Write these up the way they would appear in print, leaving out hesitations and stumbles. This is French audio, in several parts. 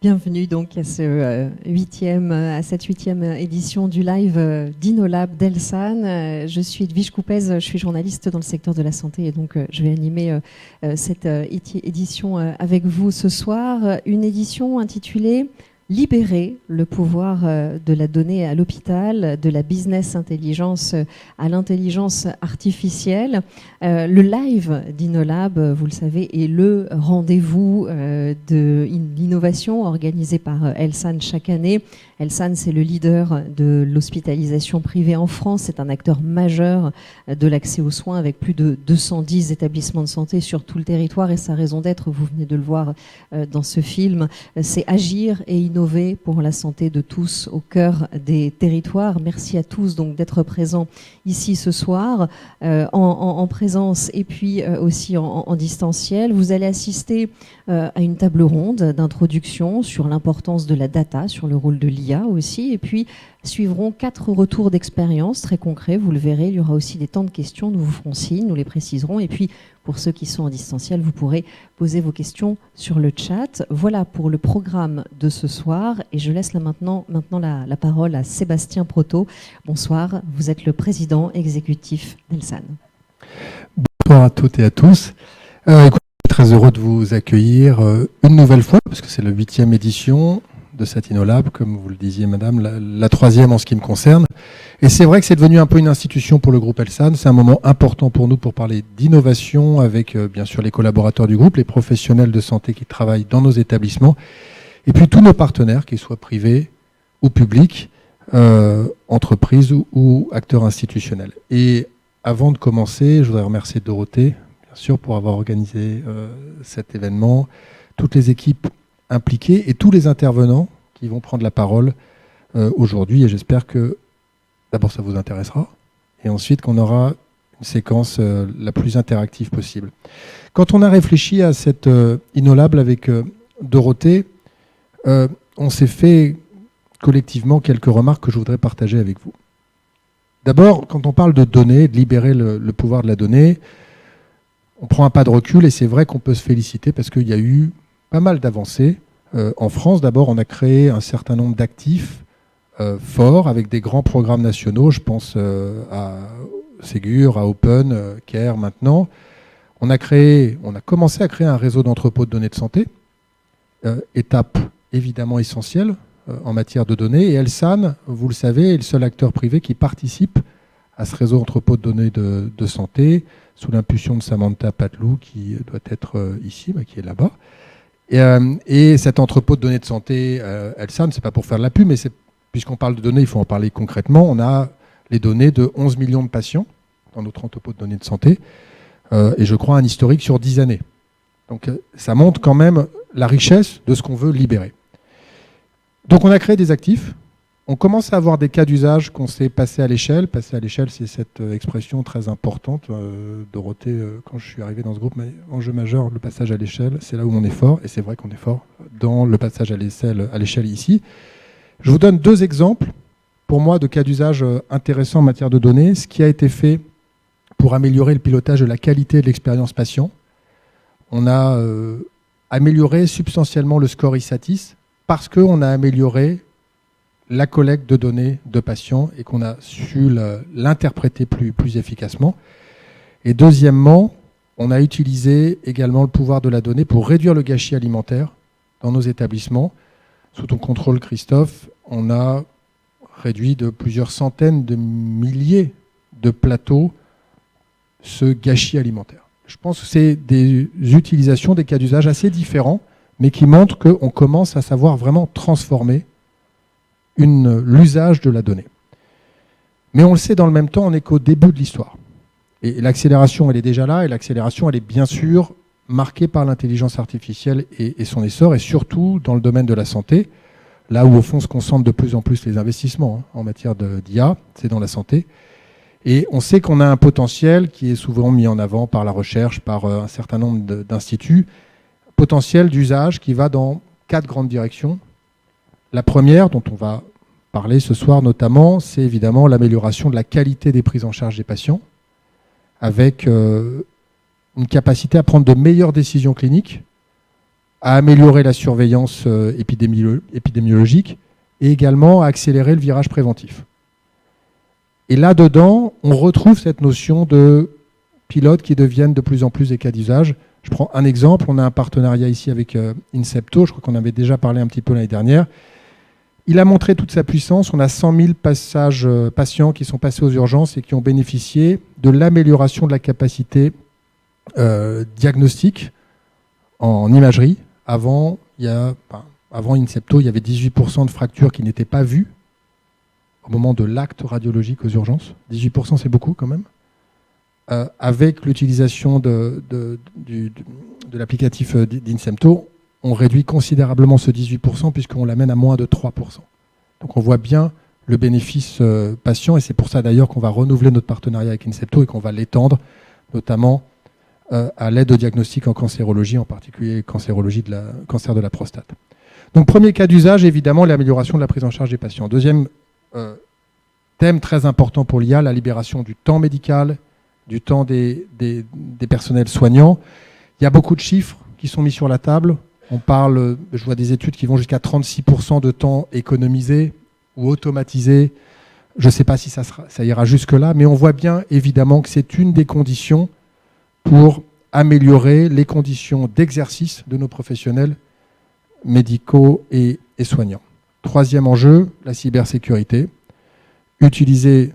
Bienvenue donc à cette huitième édition du live d'Inolab d'Elsan. Je suis Edwige Coupez, je suis journaliste dans le secteur de la santé et donc je vais animer cette édition avec vous ce soir. Une édition intitulée Libérer le pouvoir de la donnée à l'hôpital, de la business intelligence à l'intelligence artificielle. Le live d'Inolab, vous le savez, est le rendez-vous de l'innovation organisé par Elsan chaque année. Elsan, c'est le leader de l'hospitalisation privée en France. C'est un acteur majeur de l'accès aux soins avec plus de 210 établissements de santé sur tout le territoire. Et sa raison d'être, vous venez de le voir dans ce film, c'est agir et innover pour la santé de tous au cœur des territoires. Merci à tous donc d'être présents ici ce soir en présence et puis aussi en distanciel. Vous allez assister à une table ronde d'introduction sur l'importance de la data, sur le rôle de l'IA aussi, et puis suivront 4 retours d'expérience très concrets, vous le verrez. Il y aura aussi des temps de questions, nous vous ferons signe, nous les préciserons, et puis pour ceux qui sont en distanciel, vous pourrez poser vos questions sur le chat. Voilà pour le programme de ce soir, et je laisse maintenant la parole à Sébastien Proto. Bonsoir, vous êtes le président exécutif d'Elsan. Bonsoir à toutes et à tous. Écoutez, je suis très heureux de vous accueillir une nouvelle fois, parce que c'est la 8e édition de cet Inolab, comme vous le disiez madame, la 3e en ce qui me concerne. Et c'est vrai que c'est devenu un peu une institution pour le groupe Elsan. C'est un moment important pour nous pour parler d'innovation avec bien sûr les collaborateurs du groupe, les professionnels de santé qui travaillent dans nos établissements, et puis tous nos partenaires, qu'ils soient privés ou publics, entreprises ou acteurs institutionnels. Et avant de commencer, je voudrais remercier Dorothée, bien sûr, pour avoir organisé cet événement, toutes les équipes impliqués et tous les intervenants qui vont prendre la parole aujourd'hui. Et j'espère que d'abord ça vous intéressera et ensuite qu'on aura une séquence la plus interactive possible. Quand on a réfléchi à cette Inolab avec Dorothée, on s'est fait collectivement quelques remarques que je voudrais partager avec vous. D'abord, quand on parle de données, de libérer le pouvoir de la donnée, on prend un pas de recul et c'est vrai qu'on peut se féliciter parce qu'il y a eu pas mal d'avancées. En France, d'abord, on a créé un certain nombre d'actifs forts avec des grands programmes nationaux. Je pense à Ségur, à Open, Care maintenant. On a commencé à créer un réseau d'entrepôts de données de santé, étape évidemment essentielle en matière de données. Et Elsan, vous le savez, est le seul acteur privé qui participe à ce réseau d'entrepôts de données de santé, sous l'impulsion de Samantha Patlou, qui doit être ici, qui est là-bas. Et cet entrepôt de données de santé, Elsan, c'est pas pour faire de la pub, mais puisqu'on parle de données, il faut en parler concrètement. On a les données de 11 millions de patients dans notre entrepôt de données de santé, et je crois un historique sur 10 années. Donc ça montre quand même la richesse de ce qu'on veut libérer. Donc on a créé des actifs. On commence à avoir des cas d'usage qu'on s'est passé à l'échelle. Passer à l'échelle, c'est cette expression très importante. Dorothée, quand je suis arrivé dans ce groupe, enjeu majeur, le passage à l'échelle, c'est là où on est fort. Et c'est vrai qu'on est fort dans le passage à l'échelle ici. Je vous donne 2 exemples, pour moi, de cas d'usage intéressants en matière de données. Ce qui a été fait pour améliorer le pilotage de la qualité de l'expérience patient. On a amélioré substantiellement le score ISATIS parce qu'on a amélioré la collecte de données de patients et qu'on a su l'interpréter plus efficacement. Et deuxièmement, on a utilisé également le pouvoir de la donnée pour réduire le gâchis alimentaire dans nos établissements. Sous ton contrôle, Christophe, on a réduit de plusieurs centaines de milliers de plateaux ce gâchis alimentaire. Je pense que c'est des utilisations, des cas d'usage assez différents, mais qui montrent qu'on commence à savoir vraiment transformer l'usage de la donnée. Mais on le sait, dans le même temps, on n'est qu'au début de l'histoire. Et l'accélération, elle est déjà là, et l'accélération, elle est bien sûr marquée par l'intelligence artificielle et son essor, et surtout dans le domaine de la santé, là où au fond se concentrent de plus en plus les investissements en matière d'IA, c'est dans la santé. Et on sait qu'on a un potentiel qui est souvent mis en avant par la recherche, par un certain nombre d'instituts, potentiel d'usage qui va dans 4 grandes directions. La première, dont on va parler ce soir notamment, c'est évidemment l'amélioration de la qualité des prises en charge des patients, avec une capacité à prendre de meilleures décisions cliniques à améliorer la surveillance épidémiologique et également à accélérer le virage préventif. Et là-dedans, on retrouve cette notion de pilotes qui deviennent de plus en plus des cas d'usage. Je prends un exemple, on a un partenariat ici avec Incepto, je crois qu'on avait déjà parlé un petit peu l'année dernière. Il a montré toute sa puissance, on a 100 000 patients qui sont passés aux urgences et qui ont bénéficié de l'amélioration de la capacité diagnostique en imagerie. Avant Incepto, il y avait 18% de fractures qui n'étaient pas vues au moment de l'acte radiologique aux urgences. 18%, c'est beaucoup quand même. Avec l'utilisation de l'applicatif d'Incepto, on réduit considérablement ce 18% puisqu'on l'amène à moins de 3%. Donc on voit bien le bénéfice patient et c'est pour ça d'ailleurs qu'on va renouveler notre partenariat avec Incepto et qu'on va l'étendre notamment à l'aide au diagnostic en cancérologie, en particulier cancérologie cancer de la prostate. Donc premier cas d'usage, évidemment, l'amélioration de la prise en charge des patients. Deuxième thème très important pour l'IA, la libération du temps médical, du temps des personnels soignants. Il y a beaucoup de chiffres qui sont mis sur la table. On parle, je vois des études qui vont jusqu'à 36% de temps économisé ou automatisé. Je ne sais pas si ça ira jusque-là, mais on voit bien évidemment que c'est une des conditions pour améliorer les conditions d'exercice de nos professionnels médicaux et soignants. Troisième enjeu, la cybersécurité. Utiliser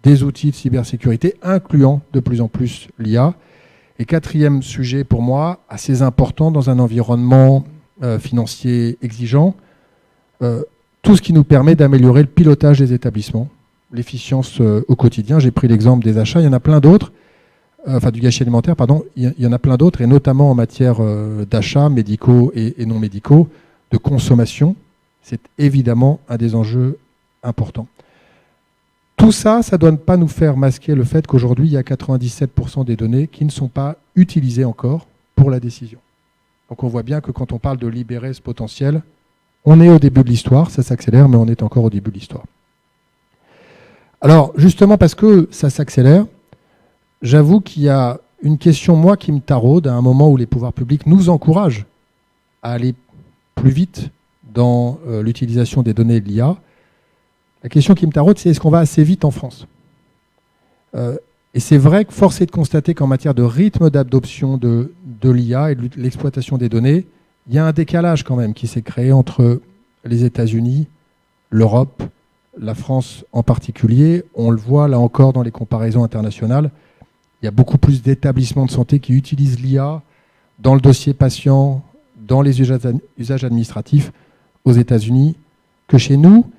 des outils de cybersécurité, incluant de plus en plus l'IA. Et quatrième sujet pour moi, assez important dans un environnement financier exigeant, tout ce qui nous permet d'améliorer le pilotage des établissements, l'efficience au quotidien. J'ai pris l'exemple des achats, il y en a plein d'autres, du gâchis alimentaire, pardon, il y en a plein d'autres, et notamment en matière d'achats médicaux et non médicaux, de consommation. C'est évidemment un des enjeux importants. Tout ça, ça ne doit pas nous faire masquer le fait qu'aujourd'hui, il y a 97% des données qui ne sont pas utilisées encore pour la décision. Donc on voit bien que quand on parle de libérer ce potentiel, on est au début de l'histoire, ça s'accélère, mais on est encore au début de l'histoire. Alors, justement parce que ça s'accélère, j'avoue qu'il y a une question, moi, qui me taraude à un moment où les pouvoirs publics nous encouragent à aller plus vite dans l'utilisation des données de l'IA. La question qui me taraude, c'est est-ce qu'on va assez vite en France ? Et c'est vrai que force est de constater qu'en matière de rythme d'adoption de l'IA et de l'exploitation des données, il y a un décalage quand même qui s'est créé entre les États-Unis, l'Europe, la France en particulier. On le voit là encore dans les comparaisons internationales. Il y a beaucoup plus d'établissements de santé qui utilisent l'IA dans le dossier patient, dans les usages administratifs aux États-Unis que chez nous.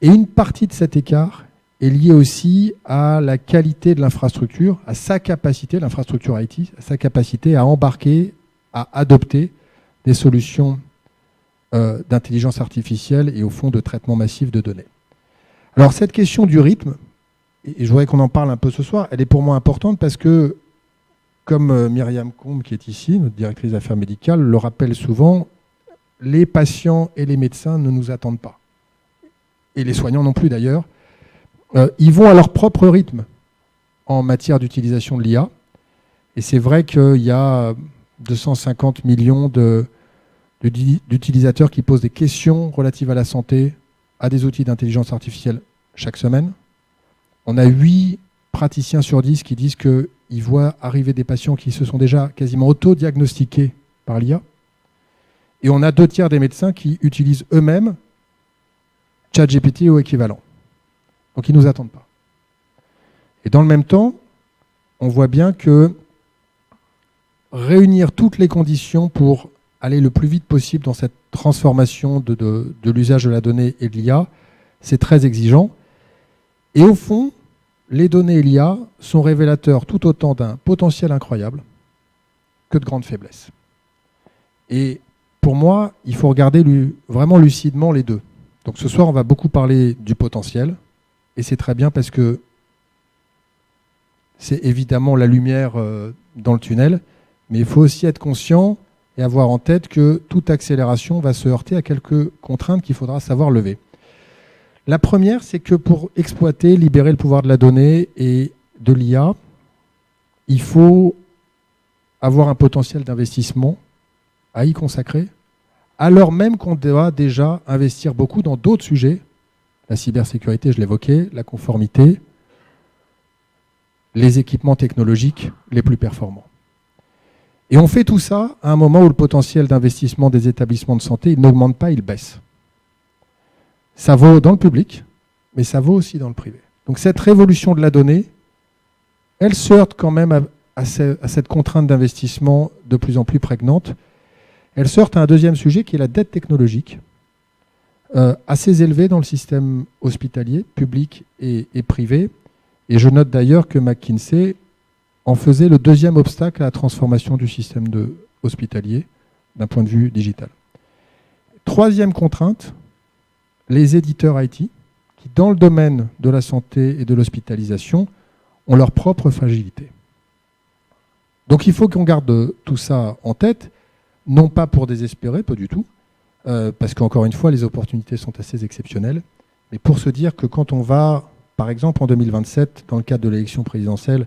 Et une partie de cet écart est liée aussi à la qualité de l'infrastructure, à sa capacité, l'infrastructure IT, à sa capacité à embarquer, à adopter des solutions d'intelligence artificielle et au fond de traitement massif de données. Alors cette question du rythme, et je voudrais qu'on en parle un peu ce soir, elle est pour moi importante parce que, comme Myriam Combe qui est ici, notre directrice d'affaires médicales, le rappelle souvent, les patients et les médecins ne nous attendent pas. Et les soignants non plus d'ailleurs, ils vont à leur propre rythme en matière d'utilisation de l'IA. Et c'est vrai qu'il y a 250 millions d'utilisateurs qui posent des questions relatives à la santé à des outils d'intelligence artificielle chaque semaine. On a 8 praticiens sur 10 qui disent qu'ils voient arriver des patients qui se sont déjà quasiment auto-diagnostiqués par l'IA. Et on a 2/3 des médecins qui utilisent eux-mêmes ChatGPT ou équivalent. Donc ils ne nous attendent pas. Et dans le même temps, on voit bien que réunir toutes les conditions pour aller le plus vite possible dans cette transformation de l'usage de la donnée et de l'IA, c'est très exigeant. Et au fond, les données et l'IA sont révélateurs tout autant d'un potentiel incroyable que de grandes faiblesses. Et pour moi, il faut regarder vraiment lucidement les deux. Donc ce soir, on va beaucoup parler du potentiel, et c'est très bien parce que c'est évidemment la lumière dans le tunnel, mais il faut aussi être conscient et avoir en tête que toute accélération va se heurter à quelques contraintes qu'il faudra savoir lever. La première, c'est que pour exploiter, libérer le pouvoir de la donnée et de l'IA, il faut avoir un potentiel d'investissement à y consacrer, alors même qu'on doit déjà investir beaucoup dans d'autres sujets, la cybersécurité, je l'évoquais, la conformité, les équipements technologiques les plus performants. Et on fait tout ça à un moment où le potentiel d'investissement des établissements de santé il n'augmente pas, il baisse. Ça vaut dans le public, mais ça vaut aussi dans le privé. Donc cette révolution de la donnée, elle se heurte quand même à cette contrainte d'investissement de plus en plus prégnante. Elle se heurte à un deuxième sujet qui est la dette technologique, assez élevée dans le système hospitalier, public et privé. Et je note d'ailleurs que McKinsey en faisait le deuxième obstacle à la transformation du système hospitalier d'un point de vue digital. Troisième contrainte, les éditeurs IT, qui dans le domaine de la santé et de l'hospitalisation ont leur propre fragilité. Donc il faut qu'on garde tout ça en tête, non pas pour désespérer, pas du tout, parce qu'encore une fois, les opportunités sont assez exceptionnelles, mais pour se dire que quand on va, par exemple en 2027, dans le cadre de l'élection présidentielle,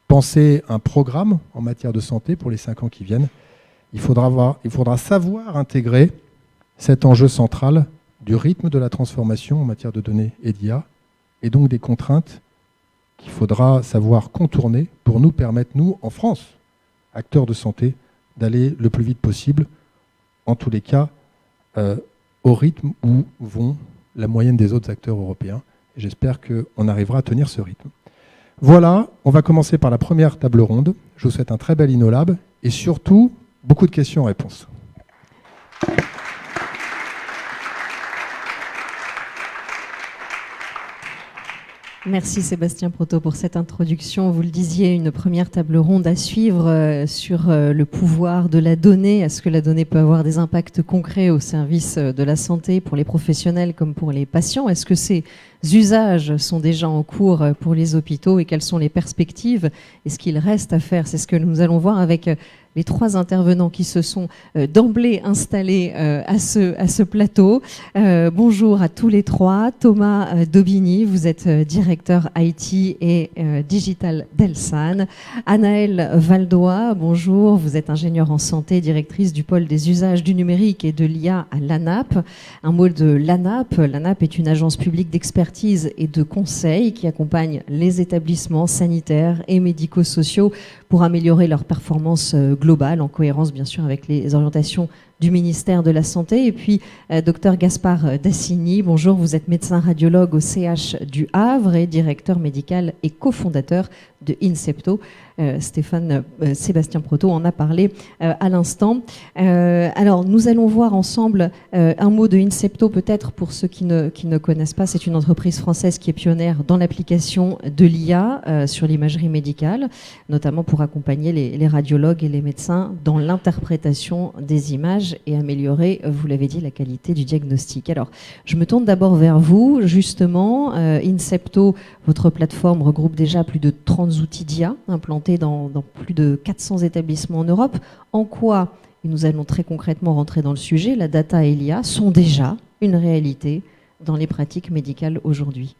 penser un programme en matière de santé pour les 5 ans qui viennent, il faudra savoir intégrer cet enjeu central du rythme de la transformation en matière de données et d'IA, et donc des contraintes qu'il faudra savoir contourner pour nous permettre, nous, en France, acteurs de santé, d'aller le plus vite possible, en tous les cas, au rythme où vont la moyenne des autres acteurs européens. Et j'espère qu'on arrivera à tenir ce rythme. Voilà, on va commencer par la première table ronde. Je vous souhaite un très bel InnoLab et surtout, beaucoup de questions-réponses. Merci Sébastien Proto pour cette introduction. Vous le disiez, une première table ronde à suivre sur le pouvoir de la donnée. Est-ce que la donnée peut avoir des impacts concrets au service de la santé pour les professionnels comme pour les patients? Est-ce que ces usages sont déjà en cours pour les hôpitaux et quelles sont les perspectives et ce qu'il reste à faire? C'est ce que nous allons voir avec les 3 intervenants qui se sont d'emblée installés à ce plateau. Bonjour à tous les 3. Thomas Daubigny, vous êtes directeur IT et digital d'Elsan. Anaëlle Valdois, bonjour, vous êtes ingénieure en santé, directrice du pôle des usages du numérique et de l'IA à l'ANAP. Un mot de l'ANAP. L'ANAP est une agence publique d'expertise et de conseil qui accompagne les établissements sanitaires et médico-sociaux pour améliorer leur performance globale, en cohérence bien sûr avec les orientations du ministère de la Santé. Et puis, Dr Gaspard Dassigny, bonjour, vous êtes médecin radiologue au CH du Havre et directeur médical et cofondateur de Incepto. Sébastien Proto en a parlé à l'instant. Alors, nous allons voir ensemble un mot de Incepto, peut-être pour ceux qui ne connaissent pas. C'est une entreprise française qui est pionnière dans l'application de l'IA sur l'imagerie médicale, notamment pour accompagner les radiologues et les médecins dans l'interprétation des images et améliorer, vous l'avez dit, la qualité du diagnostic. Alors, je me tourne d'abord vers vous, justement. Incepto, votre plateforme regroupe déjà plus de 30 outils d'IA implantés dans plus de 400 établissements en Europe. En quoi, et nous allons très concrètement rentrer dans le sujet, la data et l'IA sont déjà une réalité dans les pratiques médicales aujourd'hui?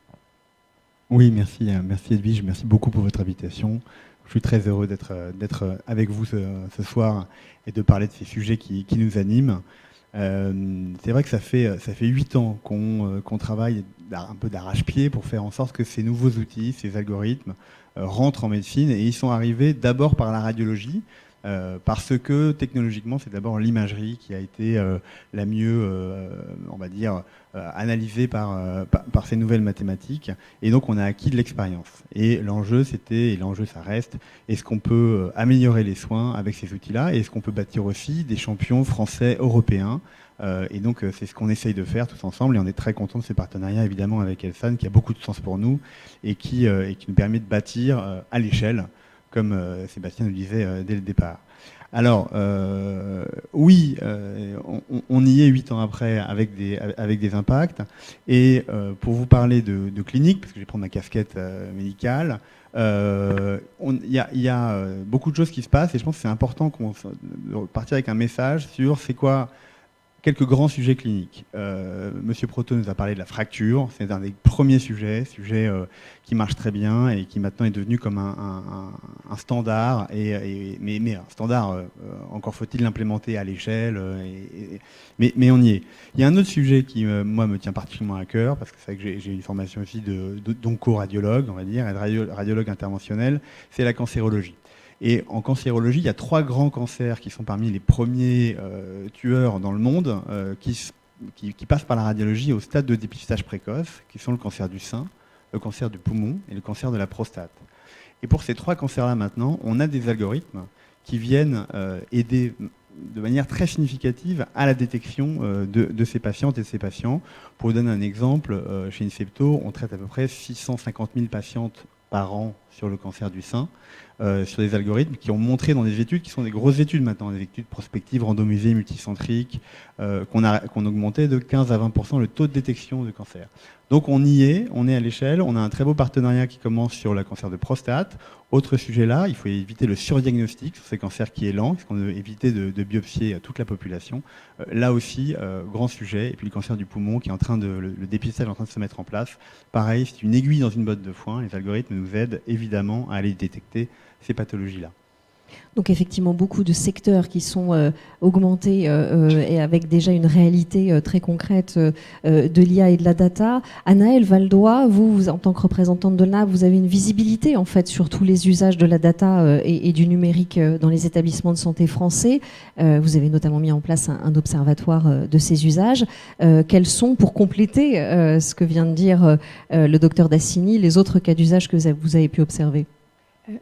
Oui, merci Edwige, merci beaucoup pour votre invitation. Je suis très heureux d'être avec vous ce soir et de parler de ces sujets qui nous animent. C'est vrai que ça fait 8 ans qu'on travaille un peu d'arrache-pied pour faire en sorte que ces nouveaux outils, ces algorithmes rentrent en médecine, et ils sont arrivés d'abord par la radiologie, parce que technologiquement c'est d'abord l'imagerie qui a été la mieux, on va dire, analysée par ces nouvelles mathématiques, et donc on a acquis de l'expérience. Et l'enjeu c'était, et l'enjeu ça reste, est-ce qu'on peut améliorer les soins avec ces outils-là, et est-ce qu'on peut bâtir aussi des champions français, européens, et donc c'est ce qu'on essaye de faire tous ensemble, et on est très content de ce partenariat évidemment avec Elsan qui a beaucoup de sens pour nous et qui nous permet de bâtir à l'échelle, comme Sébastien nous disait dès le départ. Alors, oui, on y est 8 ans après avec des impacts. Et pour vous parler de clinique, parce que je vais prendre ma casquette médicale, il y a beaucoup de choses qui se passent, et je pense que c'est important qu'on partir avec un message sur c'est quoi quelques grands sujets cliniques. Monsieur Proto nous a parlé de la fracture. C'est un des premiers sujets qui marche très bien et qui maintenant est devenu comme un standard, mais un standard, encore faut-il l'implémenter à l'échelle, mais on y est. Il y a un autre sujet qui, moi, me tient particulièrement à cœur, parce que c'est vrai que j'ai une formation aussi d'onco-radiologue, on va dire, et de radiologue interventionnel, c'est la cancérologie. Et en cancérologie, il y a 3 grands cancers qui sont parmi les premiers tueurs dans le monde, qui passent par la radiologie au stade de dépistage précoce, qui sont le cancer du sein, le cancer du poumon et le cancer de la prostate. Et pour ces 3 cancers-là maintenant, on a des algorithmes qui viennent aider de manière très significative à la détection de ces patientes et de ces patients. Pour vous donner un exemple, chez Incepto, on traite à peu près 650 000 patientes par an sur le cancer du sein, sur des algorithmes qui ont montré dans des études qui sont des grosses études maintenant, des études prospectives, randomisées, multicentriques, qu'on augmentait de 15 à 20% le taux de détection de cancer. Donc on y est, on est à l'échelle, on a un très beau partenariat qui commence sur le cancer de prostate. Autre sujet là, il faut éviter le surdiagnostic sur ces cancers qui est lent, parce qu'on veut éviter de biopsier toute la population. Là aussi, grand sujet. Et puis le cancer du poumon qui est en train le dépistage est en train de se mettre en place. Pareil, c'est une aiguille dans une botte de foin. Les algorithmes nous aident évidemment à aller détecter ces pathologies-là. Donc effectivement, beaucoup de secteurs qui sont augmentés et avec déjà une réalité très concrète de l'IA et de la data. Anaëlle Valdois, vous, en tant que représentante de l'AB, vous avez une visibilité en fait sur tous les usages de la data et du numérique dans les établissements de santé français. Vous avez notamment mis en place un observatoire de ces usages. Quels sont, pour compléter ce que vient de dire le docteur Dassini, les autres cas d'usage que vous avez pu observer ?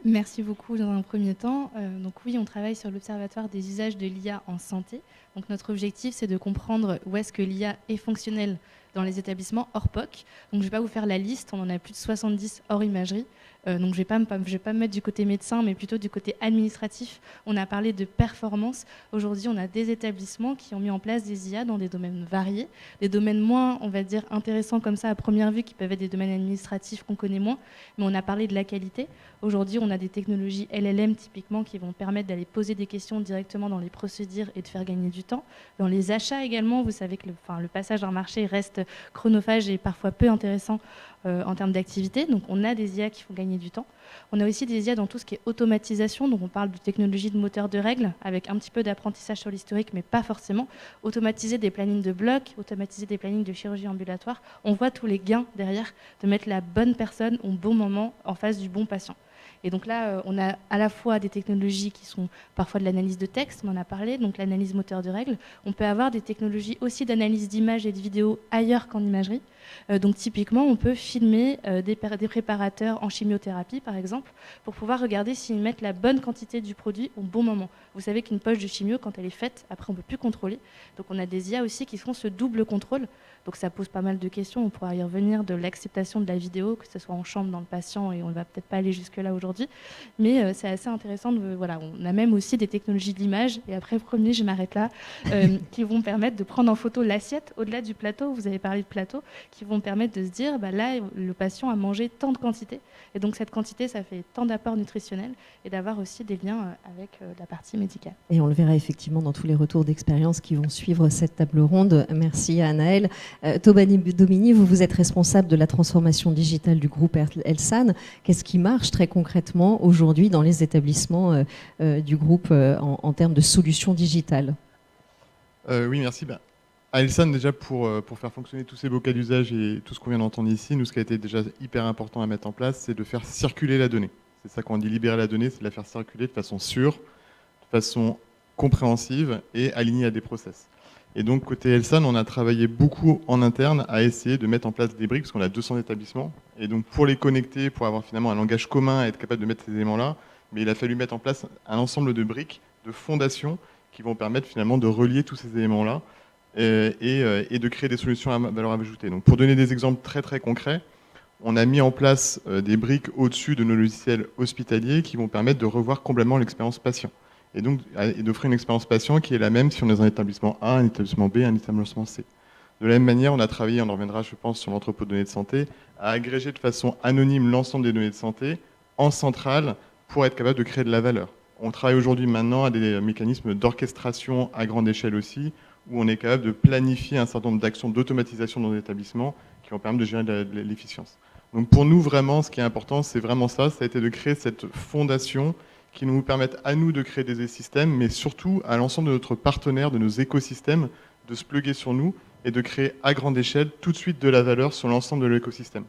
Merci beaucoup dans un premier temps. Donc oui, on travaille sur l'Observatoire des usages de l'IA en santé. Donc notre objectif, c'est de comprendre où est-ce que l'IA est fonctionnelle dans les établissements hors POC. Donc je ne vais pas vous faire la liste, on en a plus de 70 hors imagerie. Donc je vais pas me mettre du côté médecin, mais plutôt du côté administratif. On a parlé de performance. Aujourd'hui, on a des établissements qui ont mis en place des IA dans des domaines variés, des domaines moins, on va dire, intéressants comme ça à première vue, qui peuvent être des domaines administratifs qu'on connaît moins, mais on a parlé de la qualité. Aujourd'hui, on a des technologies LLM typiquement qui vont permettre d'aller poser des questions directement dans les procédures et de faire gagner du temps. Dans les achats également, vous savez que le passage d'un marché reste chronophage et parfois peu intéressant en termes d'activité. Donc on a des IA qui font gagner du temps. On a aussi des IA dans tout ce qui est automatisation. Donc on parle de technologie de moteur de règles avec un petit peu d'apprentissage sur l'historique, mais pas forcément. Automatiser des plannings de blocs, automatiser des plannings de chirurgie ambulatoire. On voit tous les gains derrière de mettre la bonne personne au bon moment en face du bon patient. Et donc là, on a à la fois des technologies qui sont parfois de l'analyse de texte, on en a parlé, donc l'analyse moteur de règles. On peut avoir des technologies aussi d'analyse d'images et de vidéos ailleurs qu'en imagerie. Donc typiquement, on peut filmer des préparateurs en chimiothérapie, par exemple, pour pouvoir regarder s'ils mettent la bonne quantité du produit au bon moment. Vous savez qu'une poche de chimio, quand elle est faite, après on ne peut plus contrôler. Donc on a des IA aussi qui font ce double contrôle. Donc ça pose pas mal de questions, on pourra y revenir, de l'acceptation de la vidéo, que ce soit en chambre, dans le patient, et on ne va peut-être pas aller jusque-là aujourd'hui. Mais c'est assez intéressant, voilà, on a même aussi des technologies de l'image, et après, premier, je m'arrête là, qui vont permettre de prendre en photo l'assiette au-delà du plateau, vous avez parlé de plateau, qui vont permettre de se dire, là, le patient a mangé tant de quantité, et donc cette quantité, ça fait tant d'apports nutritionnels, et d'avoir aussi des liens avec la partie médicale. Et on le verra effectivement dans tous les retours d'expérience qui vont suivre cette table ronde. Merci à Anaëlle. Tobani Domini, vous êtes responsable de la transformation digitale du groupe Elsan. Qu'est-ce qui marche très concrètement aujourd'hui dans les établissements du groupe en termes de solutions digitales ? Oui, merci. À Elsan, déjà, pour faire fonctionner tous ces beaux cas d'usage et tout ce qu'on vient d'entendre ici, nous, ce qui a été déjà hyper important à mettre en place, c'est de faire circuler la donnée. C'est ça qu'on dit libérer la donnée, c'est de la faire circuler de façon sûre, de façon compréhensive et alignée à des process. Et donc, côté Elsan, on a travaillé beaucoup en interne à essayer de mettre en place des briques, parce qu'on a 200 établissements. Et donc, pour les connecter, pour avoir finalement un langage commun et être capable de mettre ces éléments-là, mais il a fallu mettre en place un ensemble de briques, de fondations, qui vont permettre finalement de relier tous ces éléments-là et de créer des solutions à valeur ajoutée. Donc, pour donner des exemples très très concrets, on a mis en place des briques au-dessus de nos logiciels hospitaliers qui vont permettre de revoir complètement l'expérience patient. Et donc d'offrir une expérience patient qui est la même si on est dans un établissement A, un établissement B, un établissement C. De la même manière, on a travaillé, on en reviendra je pense sur l'entrepôt de données de santé, à agréger de façon anonyme l'ensemble des données de santé en centrale pour être capable de créer de la valeur. On travaille aujourd'hui maintenant à des mécanismes d'orchestration à grande échelle aussi, où on est capable de planifier un certain nombre d'actions d'automatisation dans les établissements qui vont permettre de gérer de l'efficience. Donc pour nous, vraiment, ce qui est important, c'est vraiment ça a été de créer cette fondation qui nous permette à nous de créer des systèmes, mais surtout à l'ensemble de notre partenaire, de nos écosystèmes, de se plugger sur nous et de créer à grande échelle tout de suite de la valeur sur l'ensemble de l'écosystème.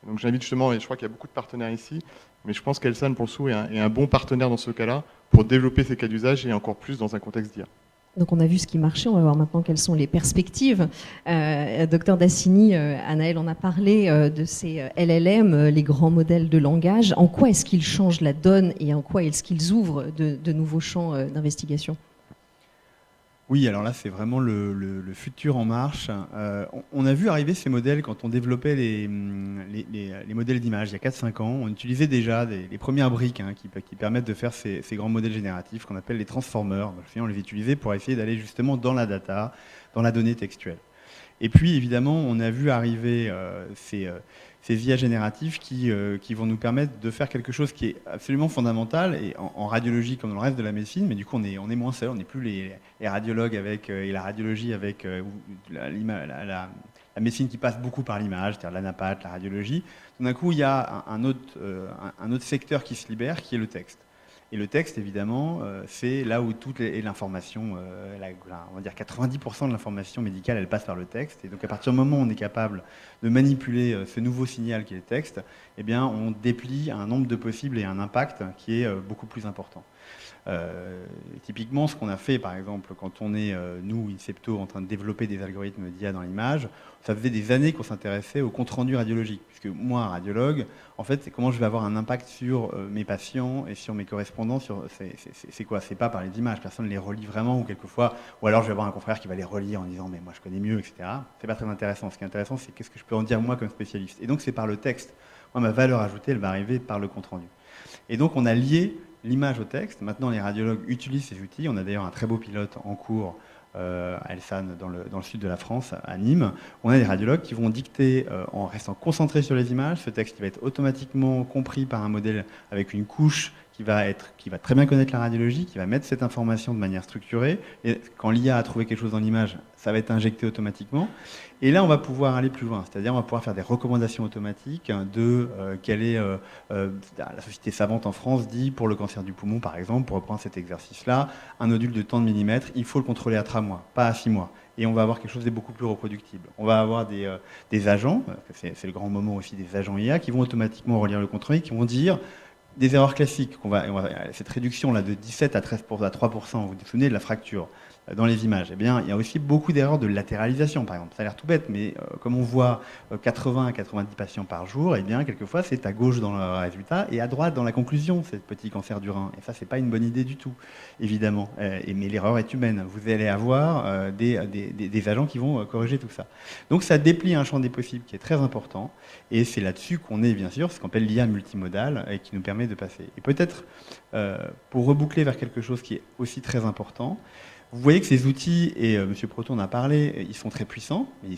Donc j'invite justement, et je crois qu'il y a beaucoup de partenaires ici, mais je pense qu'Elsan, pour le coup, est un bon partenaire dans ce cas-là pour développer ces cas d'usage et encore plus dans un contexte d'IA. Donc on a vu ce qui marchait, on va voir maintenant quelles sont les perspectives. Docteur Dassini, Anaël en a parlé de ces LLM, les grands modèles de langage. En quoi est-ce qu'ils changent la donne et en quoi est-ce qu'ils ouvrent de nouveaux champs d'investigation ? Oui, alors là, c'est vraiment le futur en marche. On a vu arriver ces modèles quand on développait les modèles d'image il y a 4-5 ans. On utilisait déjà les premières briques qui permettent de faire ces grands modèles génératifs qu'on appelle les transformers. On les utilisait pour essayer d'aller justement dans la data, dans la donnée textuelle. Et puis, évidemment, on a vu arriver ces IA génératifs qui vont nous permettre de faire quelque chose qui est absolument fondamental et en radiologie comme dans le reste de la médecine, mais du coup on est moins seul, on n'est plus les radiologues et la radiologie avec la médecine qui passe beaucoup par l'image, c'est-à-dire la napath, la radiologie. Tout d'un coup il y a un autre secteur qui se libère qui est le texte. Et le texte, évidemment, c'est là où toute l'information, on va dire 90% de l'information médicale, elle passe par le texte. Et donc, à partir du moment où on est capable de manipuler ce nouveau signal qui est le texte, eh bien, on déplie un nombre de possibles et un impact qui est beaucoup plus important. Typiquement, ce qu'on a fait, par exemple, quand on est, nous, Incepto, en train de développer des algorithmes d'IA dans l'image, ça faisait des années qu'on s'intéressait au compte-rendu radiologique. Puisque moi, radiologue, en fait, c'est comment je vais avoir un impact sur mes patients et sur mes correspondants. C'est quoi ? C'est pas par les images, personne ne les relit vraiment, ou quelquefois, ou alors je vais avoir un confrère qui va les relire en disant mais moi je connais mieux, etc. C'est pas très intéressant. Ce qui est intéressant, c'est qu'est-ce que je peux en dire moi comme spécialiste. Et donc c'est par le texte. Moi, ma valeur ajoutée, elle va arriver par le compte-rendu. Et donc on a lié l'image au texte. Maintenant, les radiologues utilisent ces outils. On a d'ailleurs un très beau pilote en cours à Elsan, dans le sud de la France, à Nîmes. On a des radiologues qui vont dicter, en restant concentrés sur les images, ce texte qui va être automatiquement compris par un modèle avec une couche qui va très bien connaître la radiologie, qui va mettre cette information de manière structurée. Et quand l'IA a trouvé quelque chose dans l'image, ça va être injecté automatiquement. Et là, on va pouvoir aller plus loin. C'est-à-dire, on va pouvoir faire des recommandations automatiques de quelle est la Société savante en France dit pour le cancer du poumon, par exemple, pour reprendre cet exercice-là, un nodule de tant de millimètres, il faut le contrôler à 3 mois, pas à 6 mois. Et on va avoir quelque chose de beaucoup plus reproductible. On va avoir des agents, c'est le grand moment aussi des agents IA, qui vont automatiquement relire le compte-rendu, qui vont dire des erreurs classiques. Cette réduction-là de 17 à 3%, vous vous souvenez de la fracture dans les images. Eh bien, il y a aussi beaucoup d'erreurs de latéralisation, par exemple. Ça a l'air tout bête, mais comme on voit 80 à 90 patients par jour, eh bien, quelquefois, c'est à gauche dans le résultat et à droite dans la conclusion, ce petit cancer du rein. Et ça, c'est pas une bonne idée du tout, évidemment. Mais l'erreur est humaine. Vous allez avoir des agents qui vont corriger tout ça. Donc, ça déplie un champ des possibles qui est très important. Et c'est là-dessus qu'on est, bien sûr, ce qu'on appelle l'IA multimodale et qui nous permet de passer. Et peut-être, pour reboucler vers quelque chose qui est aussi très important, vous voyez que ces outils, et M. Proto en a parlé, ils sont très puissants, et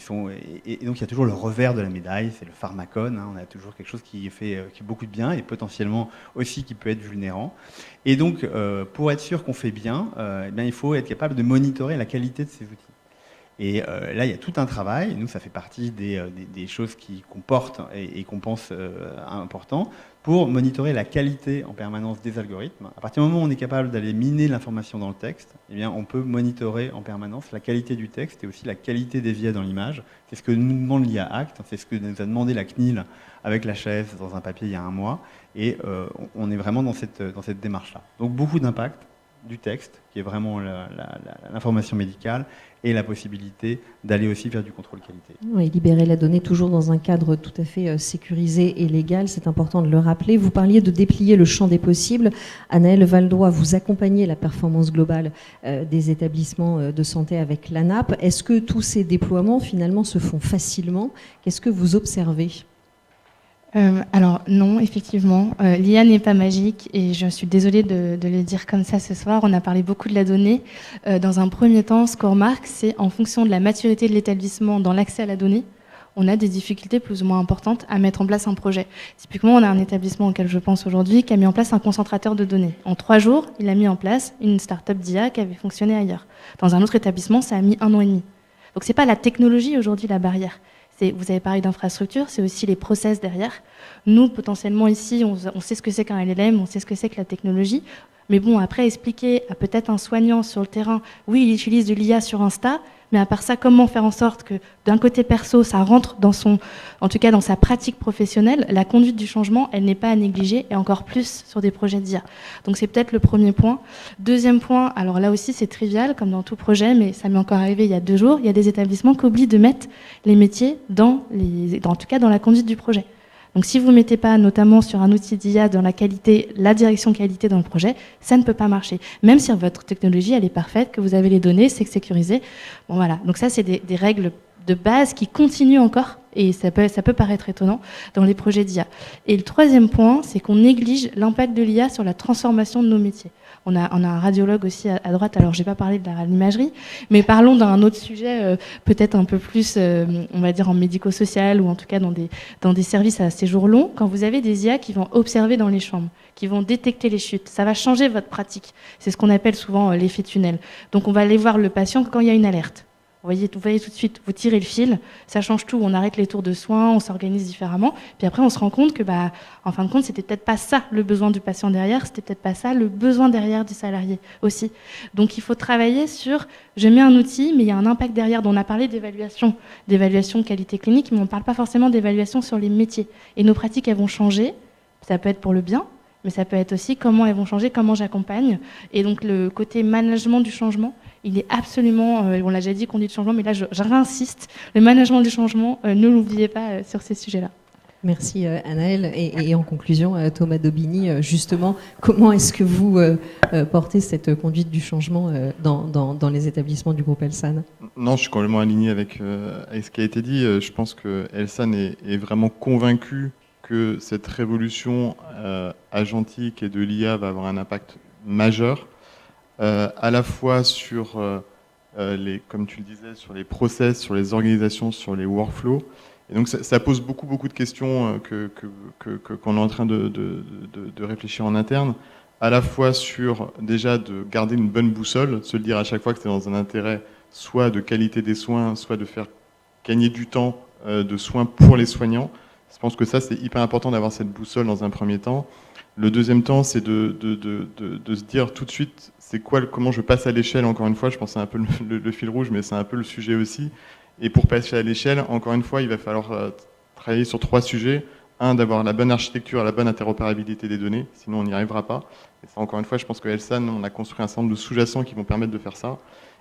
donc il y a toujours le revers de la médaille, c'est le pharmacone, on a toujours quelque chose qui fait beaucoup de bien, et potentiellement aussi qui peut être vulnérant. Et donc, pour être sûr qu'on fait bien, il faut être capable de monitorer la qualité de ces outils. Et là, il y a tout un travail. Nous, ça fait partie des choses qu'on porte et qu'on pense important pour monitorer la qualité en permanence des algorithmes. À partir du moment où on est capable d'aller miner l'information dans le texte, eh bien, on peut monitorer en permanence la qualité du texte et aussi la qualité des IA dans l'image. C'est ce que nous demande l'IA Act, c'est ce que nous a demandé la CNIL avec la chaise dans un papier il y a un mois. Et on est vraiment dans cette démarche-là. Donc beaucoup d'impact du texte, qui est vraiment l'information médicale, et la possibilité d'aller aussi vers du contrôle qualité. Oui, libérer la donnée toujours dans un cadre tout à fait sécurisé et légal, c'est important de le rappeler. Vous parliez de déplier le champ des possibles. Anaël Valdois, vous accompagnez la performance globale des établissements de santé avec l'ANAP. Est-ce que tous ces déploiements, finalement, se font facilement ? Qu'est-ce que vous observez ? Alors non, effectivement, l'IA n'est pas magique et je suis désolée de le dire comme ça ce soir. On a parlé beaucoup de la donnée. Dans un premier temps, ce qu'on remarque, c'est en fonction de la maturité de l'établissement dans l'accès à la donnée, on a des difficultés plus ou moins importantes à mettre en place un projet. Typiquement, on a un établissement auquel je pense aujourd'hui qui a mis en place un concentrateur de données. En 3 jours, il a mis en place une start-up d'IA qui avait fonctionné ailleurs. Dans un autre établissement, ça a mis 1 an et demi. Donc c'est pas la technologie aujourd'hui la barrière. Vous avez parlé d'infrastructure, c'est aussi les process derrière. Nous, potentiellement ici, on sait ce que c'est qu'un LLM, on sait ce que c'est que la technologie. Mais bon, après, expliquer à peut-être un soignant sur le terrain, oui, il utilise de l'IA sur Insta, mais à part ça, comment faire en sorte que d'un côté perso, ça rentre en tout cas dans sa pratique professionnelle, la conduite du changement, elle n'est pas à négliger, et encore plus sur des projets d'IA. Donc c'est peut-être le premier point. Deuxième point, alors là aussi c'est trivial, comme dans tout projet, mais ça m'est encore arrivé il y a 2 jours, il y a des établissements qui oublient de mettre les métiers en tout cas dans la conduite du projet. Donc si vous ne mettez pas notamment sur un outil d'IA dans la qualité, la direction qualité dans le projet, ça ne peut pas marcher. Même si votre technologie elle est parfaite, que vous avez les données, c'est sécurisé. Bon voilà, donc ça c'est des règles de base qui continuent encore, et ça peut paraître étonnant dans les projets d'IA. Et le troisième point, c'est qu'on néglige l'impact de l'IA sur la transformation de nos métiers. On a un radiologue aussi à droite, alors je n'ai pas parlé de l'imagerie, mais parlons d'un autre sujet, peut-être un peu plus, on va dire, en médico-social, ou en tout cas dans des services à séjour long. Quand vous avez des IA qui vont observer dans les chambres, qui vont détecter les chutes, ça va changer votre pratique. C'est ce qu'on appelle souvent l'effet tunnel. Donc on va aller voir le patient quand il y a une alerte. Vous voyez tout de suite, vous tirez le fil, ça change tout, on arrête les tours de soins, on s'organise différemment, puis après on se rend compte que, en fin de compte, c'était peut-être pas ça le besoin du patient derrière, c'était peut-être pas ça le besoin derrière du salarié aussi. Donc il faut travailler sur, je mets un outil, mais il y a un impact derrière. On a parlé d'évaluation de qualité clinique, mais on ne parle pas forcément d'évaluation sur les métiers. Et nos pratiques, elles vont changer, ça peut être pour le bien, mais ça peut être aussi comment elles vont changer, comment j'accompagne. Et donc le côté management du changement, il est absolument, on l'a déjà dit, conduite du changement, mais là je réinsiste, le management du changement, ne l'oubliez pas sur ces sujets-là. Merci Anaëlle. Et en conclusion, Thomas Daubigny, justement, comment est-ce que vous portez cette conduite du changement dans les établissements du groupe Elsan ? Non, je suis complètement aligné avec ce qui a été dit. Je pense que Elsan est vraiment convaincu que cette révolution agentique et de l'IA va avoir un impact majeur, à la fois sur comme tu le disais, sur les process, sur les organisations, sur les workflows. Et donc ça pose beaucoup de questions qu'on est en train de réfléchir en interne, à la fois sur déjà de garder une bonne boussole, se le dire à chaque fois que c'est dans un intérêt soit de qualité des soins, soit de faire gagner du temps de soins pour les soignants. Je pense que ça, c'est hyper important d'avoir cette boussole dans un premier temps. Le deuxième temps, c'est de se dire tout de suite, c'est quoi, comment je passe à l'échelle, encore une fois, je pense que c'est un peu le fil rouge, mais c'est un peu le sujet aussi. Et pour passer à l'échelle, encore une fois, il va falloir travailler sur 3 sujets. Un, d'avoir la bonne architecture, la bonne interopérabilité des données, sinon on n'y arrivera pas. Et ça, encore une fois, je pense que Elsan, on a construit un certain nombre de sous-jacents qui vont permettre de faire ça.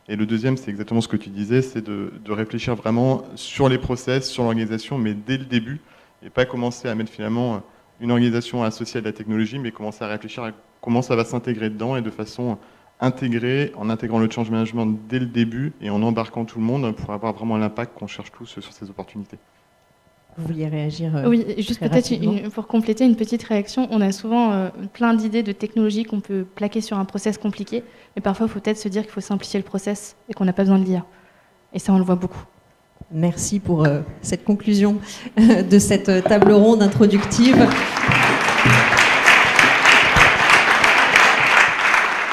Et le deuxième, c'est exactement ce que tu disais, c'est de réfléchir vraiment sur les process, sur l'organisation, mais dès le début, et pas commencer à mettre finalement une organisation associée à de la technologie, mais commencer à réfléchir à comment ça va s'intégrer dedans, et de façon intégrée, en intégrant le change management dès le début et en embarquant tout le monde pour avoir vraiment l'impact qu'on cherche tous sur ces opportunités. Vous vouliez réagir Oui, juste peut-être pour compléter une petite réaction. On a souvent plein d'idées de technologies qu'on peut plaquer sur un process compliqué, mais parfois il faut peut-être se dire qu'il faut simplifier le process et qu'on n'a pas besoin de l'IA. Et ça, on le voit beaucoup. Merci pour cette conclusion de cette table ronde introductive.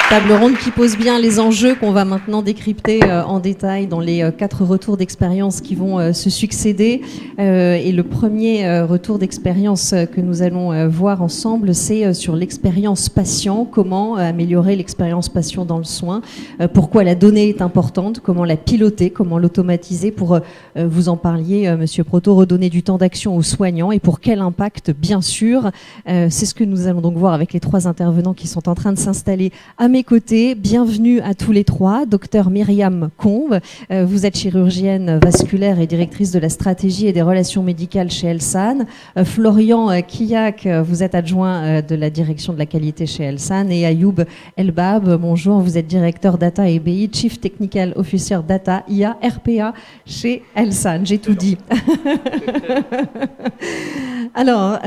Table ronde qui pose bien les enjeux qu'on va maintenant décrypter en détail dans les 4 retours d'expérience qui vont se succéder. Et le premier retour d'expérience que nous allons voir ensemble, c'est sur l'expérience patient. Comment améliorer l'expérience patient dans le soin ? Pourquoi la donnée est importante ? Comment la piloter ? Comment l'automatiser ? Pour vous en parliez, Monsieur Proto, redonner du temps d'action aux soignants et pour quel impact, bien sûr. C'est ce que nous allons donc voir avec les 3 intervenants qui sont en train de s'installer à mes côtés. Bienvenue à tous les 3. Docteur Myriam Combe, vous êtes chirurgienne vasculaire et directrice de la stratégie et des relations médicales chez Elsan. Florian Kiyak, vous êtes adjoint de la direction de la qualité chez Elsan. Et Ayoub Elbab, bonjour, vous êtes directeur Data et BI, Chief Technical Officer Data, IA, RPA chez Elsan. J'ai tout dit. Alors,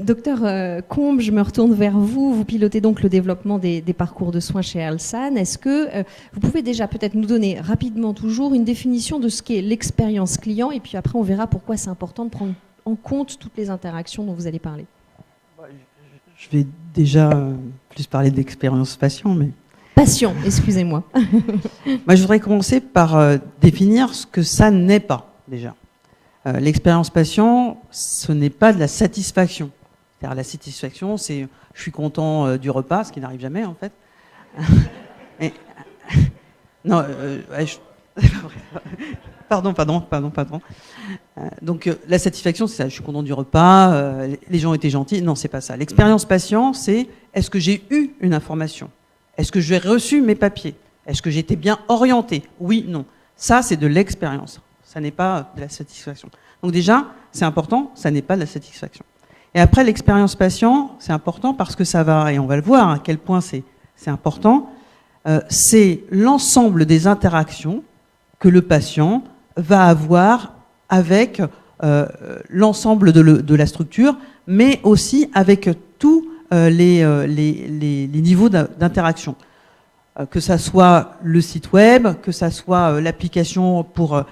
docteur Combe, je me retourne vers vous. Vous pilotez donc le développement des parcours de soins chez Elsan. Est-ce que vous pouvez déjà peut-être nous donner rapidement toujours une définition de ce qu'est l'expérience client, et puis après on verra pourquoi c'est important de prendre en compte toutes les interactions dont vous allez parler. Je vais déjà plus parler d'expérience patient, mais... Patient, excusez-moi. Moi, je voudrais commencer par définir ce que ça n'est pas, déjà. L'expérience patient, ce n'est pas de la satisfaction. C'est-à-dire la satisfaction, c'est je suis content du repas, ce qui n'arrive jamais en fait. Et, non, pardon. Donc la satisfaction, c'est ça, je suis content du repas, les gens étaient gentils. Non, c'est pas ça. L'expérience patient, c'est est-ce que j'ai eu une information? Est-ce que j'ai reçu mes papiers? Est-ce que j'ai été bien orienté? Oui, non. Ça, c'est de l'expérience. Ça n'est pas de la satisfaction. Donc déjà, c'est important, ça n'est pas de la satisfaction. Et après, l'expérience patient, c'est important parce que ça va, et on va le voir à quel point c'est important, c'est l'ensemble des interactions que le patient va avoir avec l'ensemble de la structure, mais aussi avec tous les niveaux d'interaction. Que ça soit le site web, que ça soit l'application pour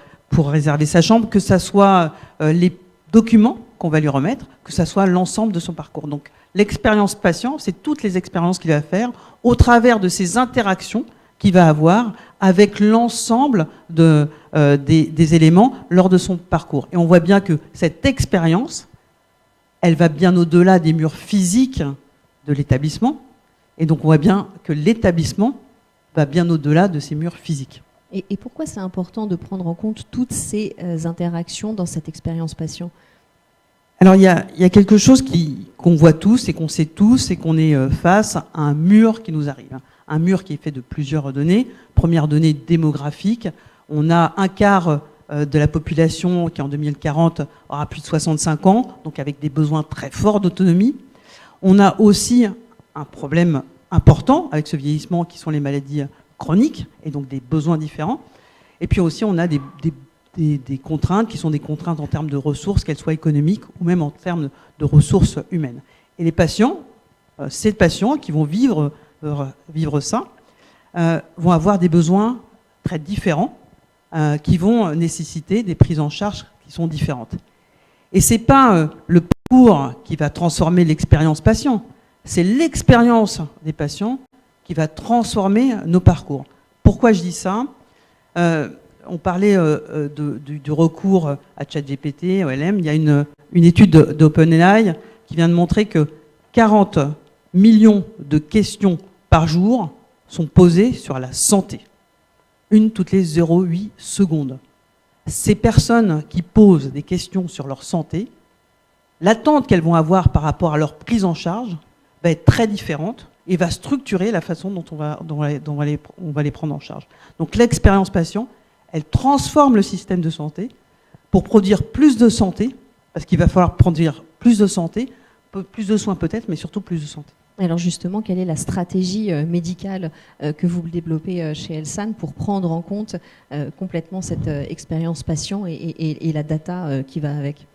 réserver sa chambre, que ça soit les documents qu'on va lui remettre, que ça soit l'ensemble de son parcours. Donc l'expérience patient, c'est toutes les expériences qu'il va faire au travers de ces interactions qu'il va avoir avec l'ensemble des éléments lors de son parcours. Et on voit bien que cette expérience, elle va bien au-delà des murs physiques de l'établissement. Et donc on voit bien que l'établissement va bien au-delà de ces murs physiques. Et pourquoi c'est important de prendre en compte toutes ces interactions dans cette expérience patient? Alors il y a quelque chose qu'on voit tous et qu'on sait tous, et qu'on est face à un mur qui nous arrive. Un mur qui est fait de plusieurs données. Première donnée démographique, on a un quart de la population qui en 2040 aura plus de 65 ans, donc avec des besoins très forts d'autonomie. On a aussi un problème important avec ce vieillissement qui sont les maladies chroniques et donc des besoins différents. Et puis aussi on a des contraintes qui sont des contraintes en termes de ressources, qu'elles soient économiques ou même en termes de ressources humaines. Et les patients, ces patients qui vont vivre ça, vont avoir des besoins très différents qui vont nécessiter des prises en charge qui sont différentes. Et c'est pas le parcours qui va transformer l'expérience patient, c'est l'expérience des patients qui va transformer nos parcours. Pourquoi je dis ça? On parlait du recours à ChatGPT, OLM. Il y a une étude d'OpenAI qui vient de montrer que 40 millions de questions par jour sont posées sur la santé. Une toutes les 0,8 secondes. Ces personnes qui posent des questions sur leur santé, l'attente qu'elles vont avoir par rapport à leur prise en charge va être très différente et va structurer la façon dont on va les prendre en charge. Donc l'expérience patient, elle transforme le système de santé pour produire plus de santé, parce qu'il va falloir produire plus de santé, plus de soins peut-être, mais surtout plus de santé. Alors justement, quelle est la stratégie médicale que vous développez chez Elsan pour prendre en compte complètement cette expérience patient et la data qui va avec?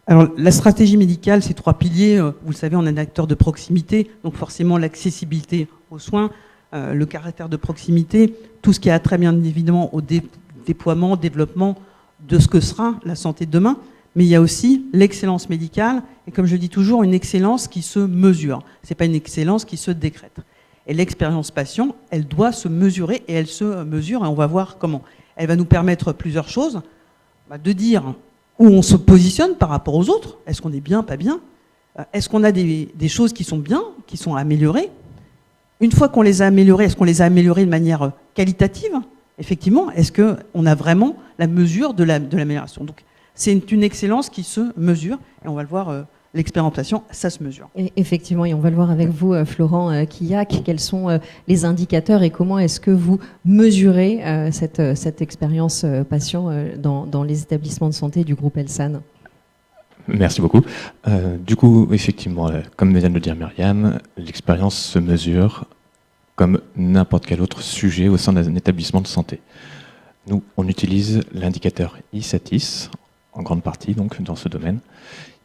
Alors la stratégie médicale, c'est 3 piliers. Vous le savez, on est un acteur de proximité, donc forcément l'accessibilité aux soins, le caractère de proximité, tout ce qui a trait bien évidemment au déploiement, développement de ce que sera la santé de demain, mais il y a aussi l'excellence médicale, et comme je dis toujours, une excellence qui se mesure. Ce n'est pas une excellence qui se décrète. Et l'expérience patient, elle doit se mesurer, et elle se mesure, et on va voir comment. Elle va nous permettre plusieurs choses, de dire où on se positionne par rapport aux autres. Est-ce qu'on est bien, pas bien? Est-ce qu'on a des choses qui sont bien, qui sont améliorées? Une fois qu'on les a améliorées, est-ce qu'on les a améliorées de manière qualitative? Effectivement, est-ce qu'on a vraiment la mesure de l'amélioration? Donc, c'est une excellence qui se mesure, et on va le voir, l'expérimentation, ça se mesure. Et effectivement, et on va le voir avec vous, Florent Quillac, quels sont les indicateurs et comment est-ce que vous mesurez cette expérience patient dans les établissements de santé du groupe Elsan? Merci beaucoup. Du coup, effectivement, comme vient de le dire Myriam, l'expérience se mesure comme n'importe quel autre sujet au sein d'un établissement de santé. Nous, on utilise l'indicateur ISATIS, en grande partie donc dans ce domaine.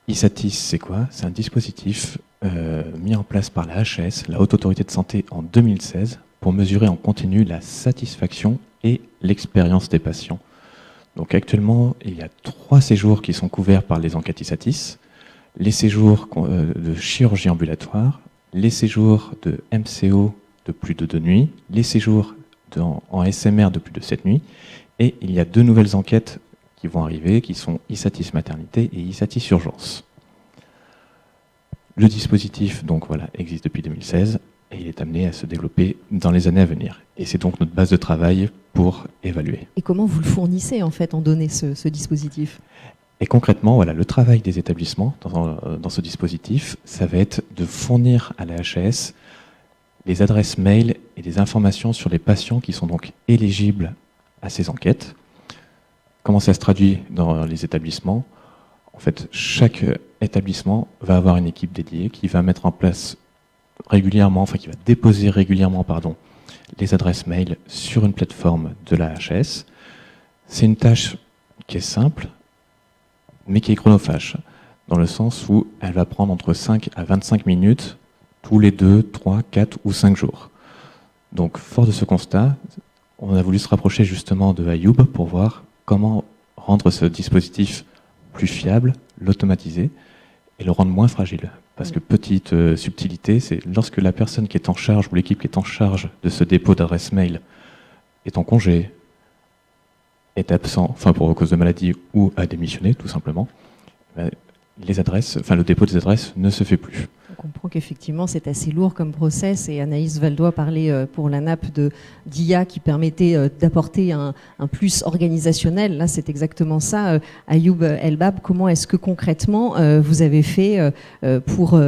ISATIS, c'est quoi? C'est un dispositif mis en place par la HAS, la Haute Autorité de Santé, en 2016, pour mesurer en continu la satisfaction et l'expérience des patients. Donc actuellement, il y a 3 séjours qui sont couverts par les enquêtes ISATIS, les séjours de chirurgie ambulatoire, les séjours de MCO de plus de 2 nuits, les séjours en SMR de plus de 7 nuits, et il y a 2 nouvelles enquêtes qui vont arriver, qui sont Isatis Maternité et Isatis Urgence. Le dispositif donc, voilà, existe depuis 2016 et il est amené à se développer dans les années à venir. Et c'est donc notre base de travail pour évaluer. Et comment vous le fournissez en fait en données ce dispositif? Et concrètement, voilà, le travail des établissements dans ce dispositif, ça va être de fournir à la HAS les adresses mail et des informations sur les patients qui sont donc éligibles à ces enquêtes. Comment ça se traduit dans les établissements? En fait, chaque établissement va avoir une équipe dédiée qui va mettre en place régulièrement, enfin qui va déposer régulièrement, les adresses mail sur une plateforme de la HAS. C'est une tâche qui est simple, mais qui est chronophage, dans le sens où elle va prendre entre 5 à 25 minutes tous les 2, 3, 4 ou 5 jours. Donc, fort de ce constat, on a voulu se rapprocher justement de Ayoub pour voir comment rendre ce dispositif plus fiable, l'automatiser et le rendre moins fragile. Parce que petite subtilité, c'est lorsque la personne qui est en charge ou l'équipe qui est en charge de ce dépôt d'adresse mail est en congé, est absent, enfin pour cause de maladie ou a démissionné tout simplement, les adresses, enfin le dépôt des adresses ne se fait plus. On comprend qu'effectivement c'est assez lourd comme process et Anaïs Valdois parlait pour la NAP d'IA qui permettait d'apporter un plus organisationnel. Là c'est exactement ça. Ayoub Elbab, comment est-ce que concrètement vous avez fait pour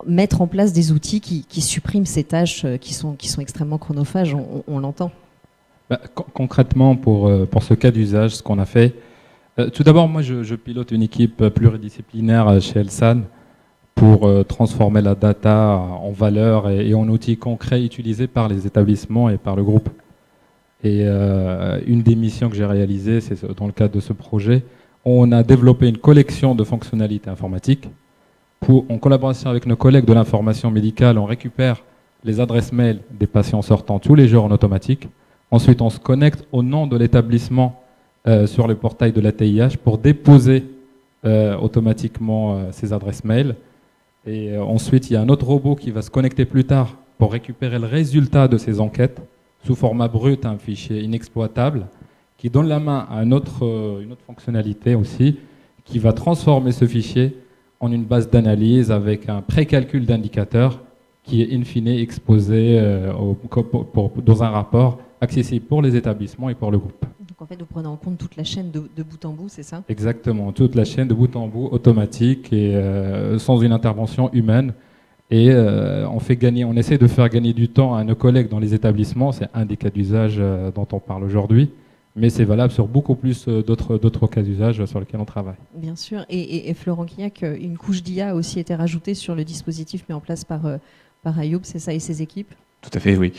mettre en place des outils qui suppriment ces tâches qui sont extrêmement chronophages, on l'entend? Concrètement, pour ce cas d'usage, ce qu'on a fait, tout d'abord, moi, je pilote une équipe pluridisciplinaire chez Elsan pour transformer la data en valeur et en outils concrets utilisés par les établissements et par le groupe. Et une des missions que j'ai réalisées, c'est dans le cadre de ce projet, on a développé une collection de fonctionnalités informatiques. En collaboration avec nos collègues de l'information médicale, on récupère les adresses mail des patients sortant tous les jours en automatique. Ensuite, on se connecte au nom de l'établissement sur le portail de la TIH pour déposer automatiquement ces adresses mail. Et ensuite, il y a un autre robot qui va se connecter plus tard pour récupérer le résultat de ces enquêtes sous format brut, un fichier inexploitable, qui donne la main à une autre fonctionnalité aussi, qui va transformer ce fichier en une base d'analyse avec un précalcul d'indicateurs qui est in fine exposé dans un rapport accessible pour les établissements et pour le groupe. Donc en fait, vous prenez en compte toute la chaîne de bout en bout, c'est ça? Exactement, toute la chaîne de bout en bout, automatique et sans une intervention humaine. Et on essaie de faire gagner du temps à nos collègues dans les établissements. C'est un des cas d'usage dont on parle aujourd'hui. Mais c'est valable sur beaucoup plus d'autres cas d'usage sur lesquels on travaille. Bien sûr. Et Florent Quillac, une couche d'IA a aussi été rajoutée sur le dispositif mis en place par Ayoub, c'est ça, et ses équipes? Tout à fait, oui.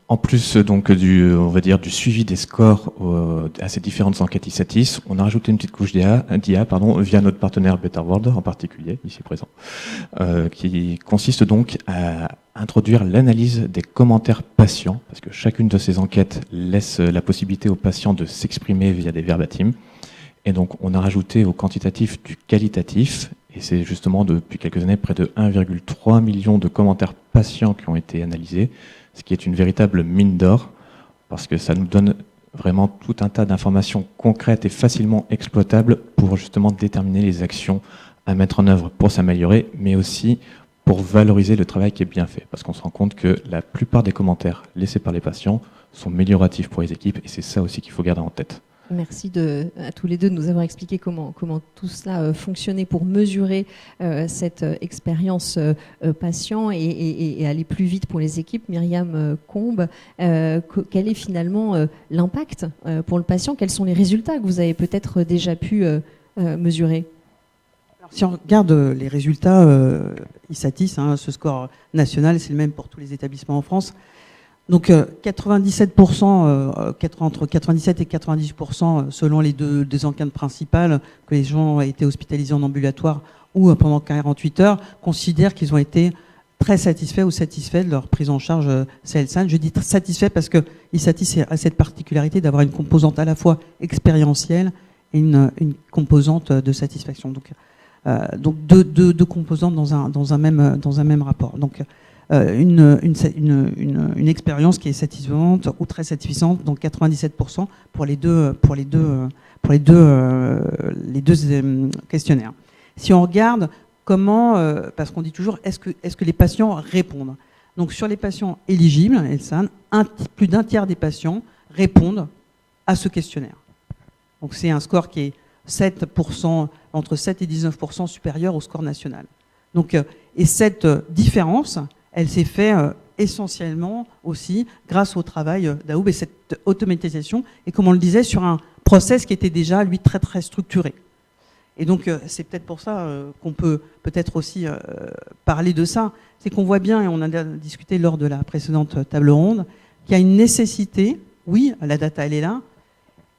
En plus donc du suivi des scores à ces différentes enquêtes ISATIS, on a rajouté une petite couche d'IA via notre partenaire BetterWorld en particulier, ici présent, qui consiste donc à introduire l'analyse des commentaires patients, parce que chacune de ces enquêtes laisse la possibilité aux patients de s'exprimer via des verbatims. Et donc on a rajouté au quantitatif du qualitatif, et c'est justement depuis quelques années près de 1,3 million de commentaires patients qui ont été analysés, ce qui est une véritable mine d'or, parce que ça nous donne vraiment tout un tas d'informations concrètes et facilement exploitables pour justement déterminer les actions à mettre en œuvre pour s'améliorer, mais aussi pour valoriser le travail qui est bien fait. Parce qu'on se rend compte que la plupart des commentaires laissés par les patients sont amélioratifs pour les équipes, et c'est ça aussi qu'il faut garder en tête. Merci à tous les deux de nous avoir expliqué comment tout cela fonctionnait pour mesurer cette expérience patient et aller plus vite pour les équipes. Myriam Combe, quel est finalement l'impact pour le patient? Quels sont les résultats que vous avez peut-être déjà pu mesurer? Alors, si on regarde les résultats ISATIS, ce score national, c'est le même pour tous les établissements en France. Donc 97%, entre 97 et 90% selon les deux enquêtes principales, que les gens ont été hospitalisés en ambulatoire ou pendant 48 heures, considèrent qu'ils ont été très satisfaits ou satisfaits de leur prise en charge CLSAN. Je dis satisfaits parce que ISATIS a cette particularité d'avoir une composante à la fois expérientielle et une composante de satisfaction. Donc deux composantes dans un même rapport. Donc une expérience qui est satisfaisante ou très satisfaisante, donc 97% pour les deux pour les deux questionnaires. Si on regarde comment, parce qu'on dit toujours, est-ce que les patients répondent? Donc sur les patients éligibles, Elsan, plus d'un tiers des patients répondent à ce questionnaire. Donc c'est un score qui est 7%, entre 7 et 19% supérieur au score national. Donc, et cette différence, elle s'est faite essentiellement aussi grâce au travail d'Aoub et cette automatisation, et comme on le disait, sur un process qui était déjà, lui, très très structuré. Et donc, c'est peut-être pour ça qu'on peut peut-être aussi parler de ça. C'est qu'on voit bien, et on a discuté lors de la précédente table ronde, qu'il y a une nécessité, oui, la data, elle est là,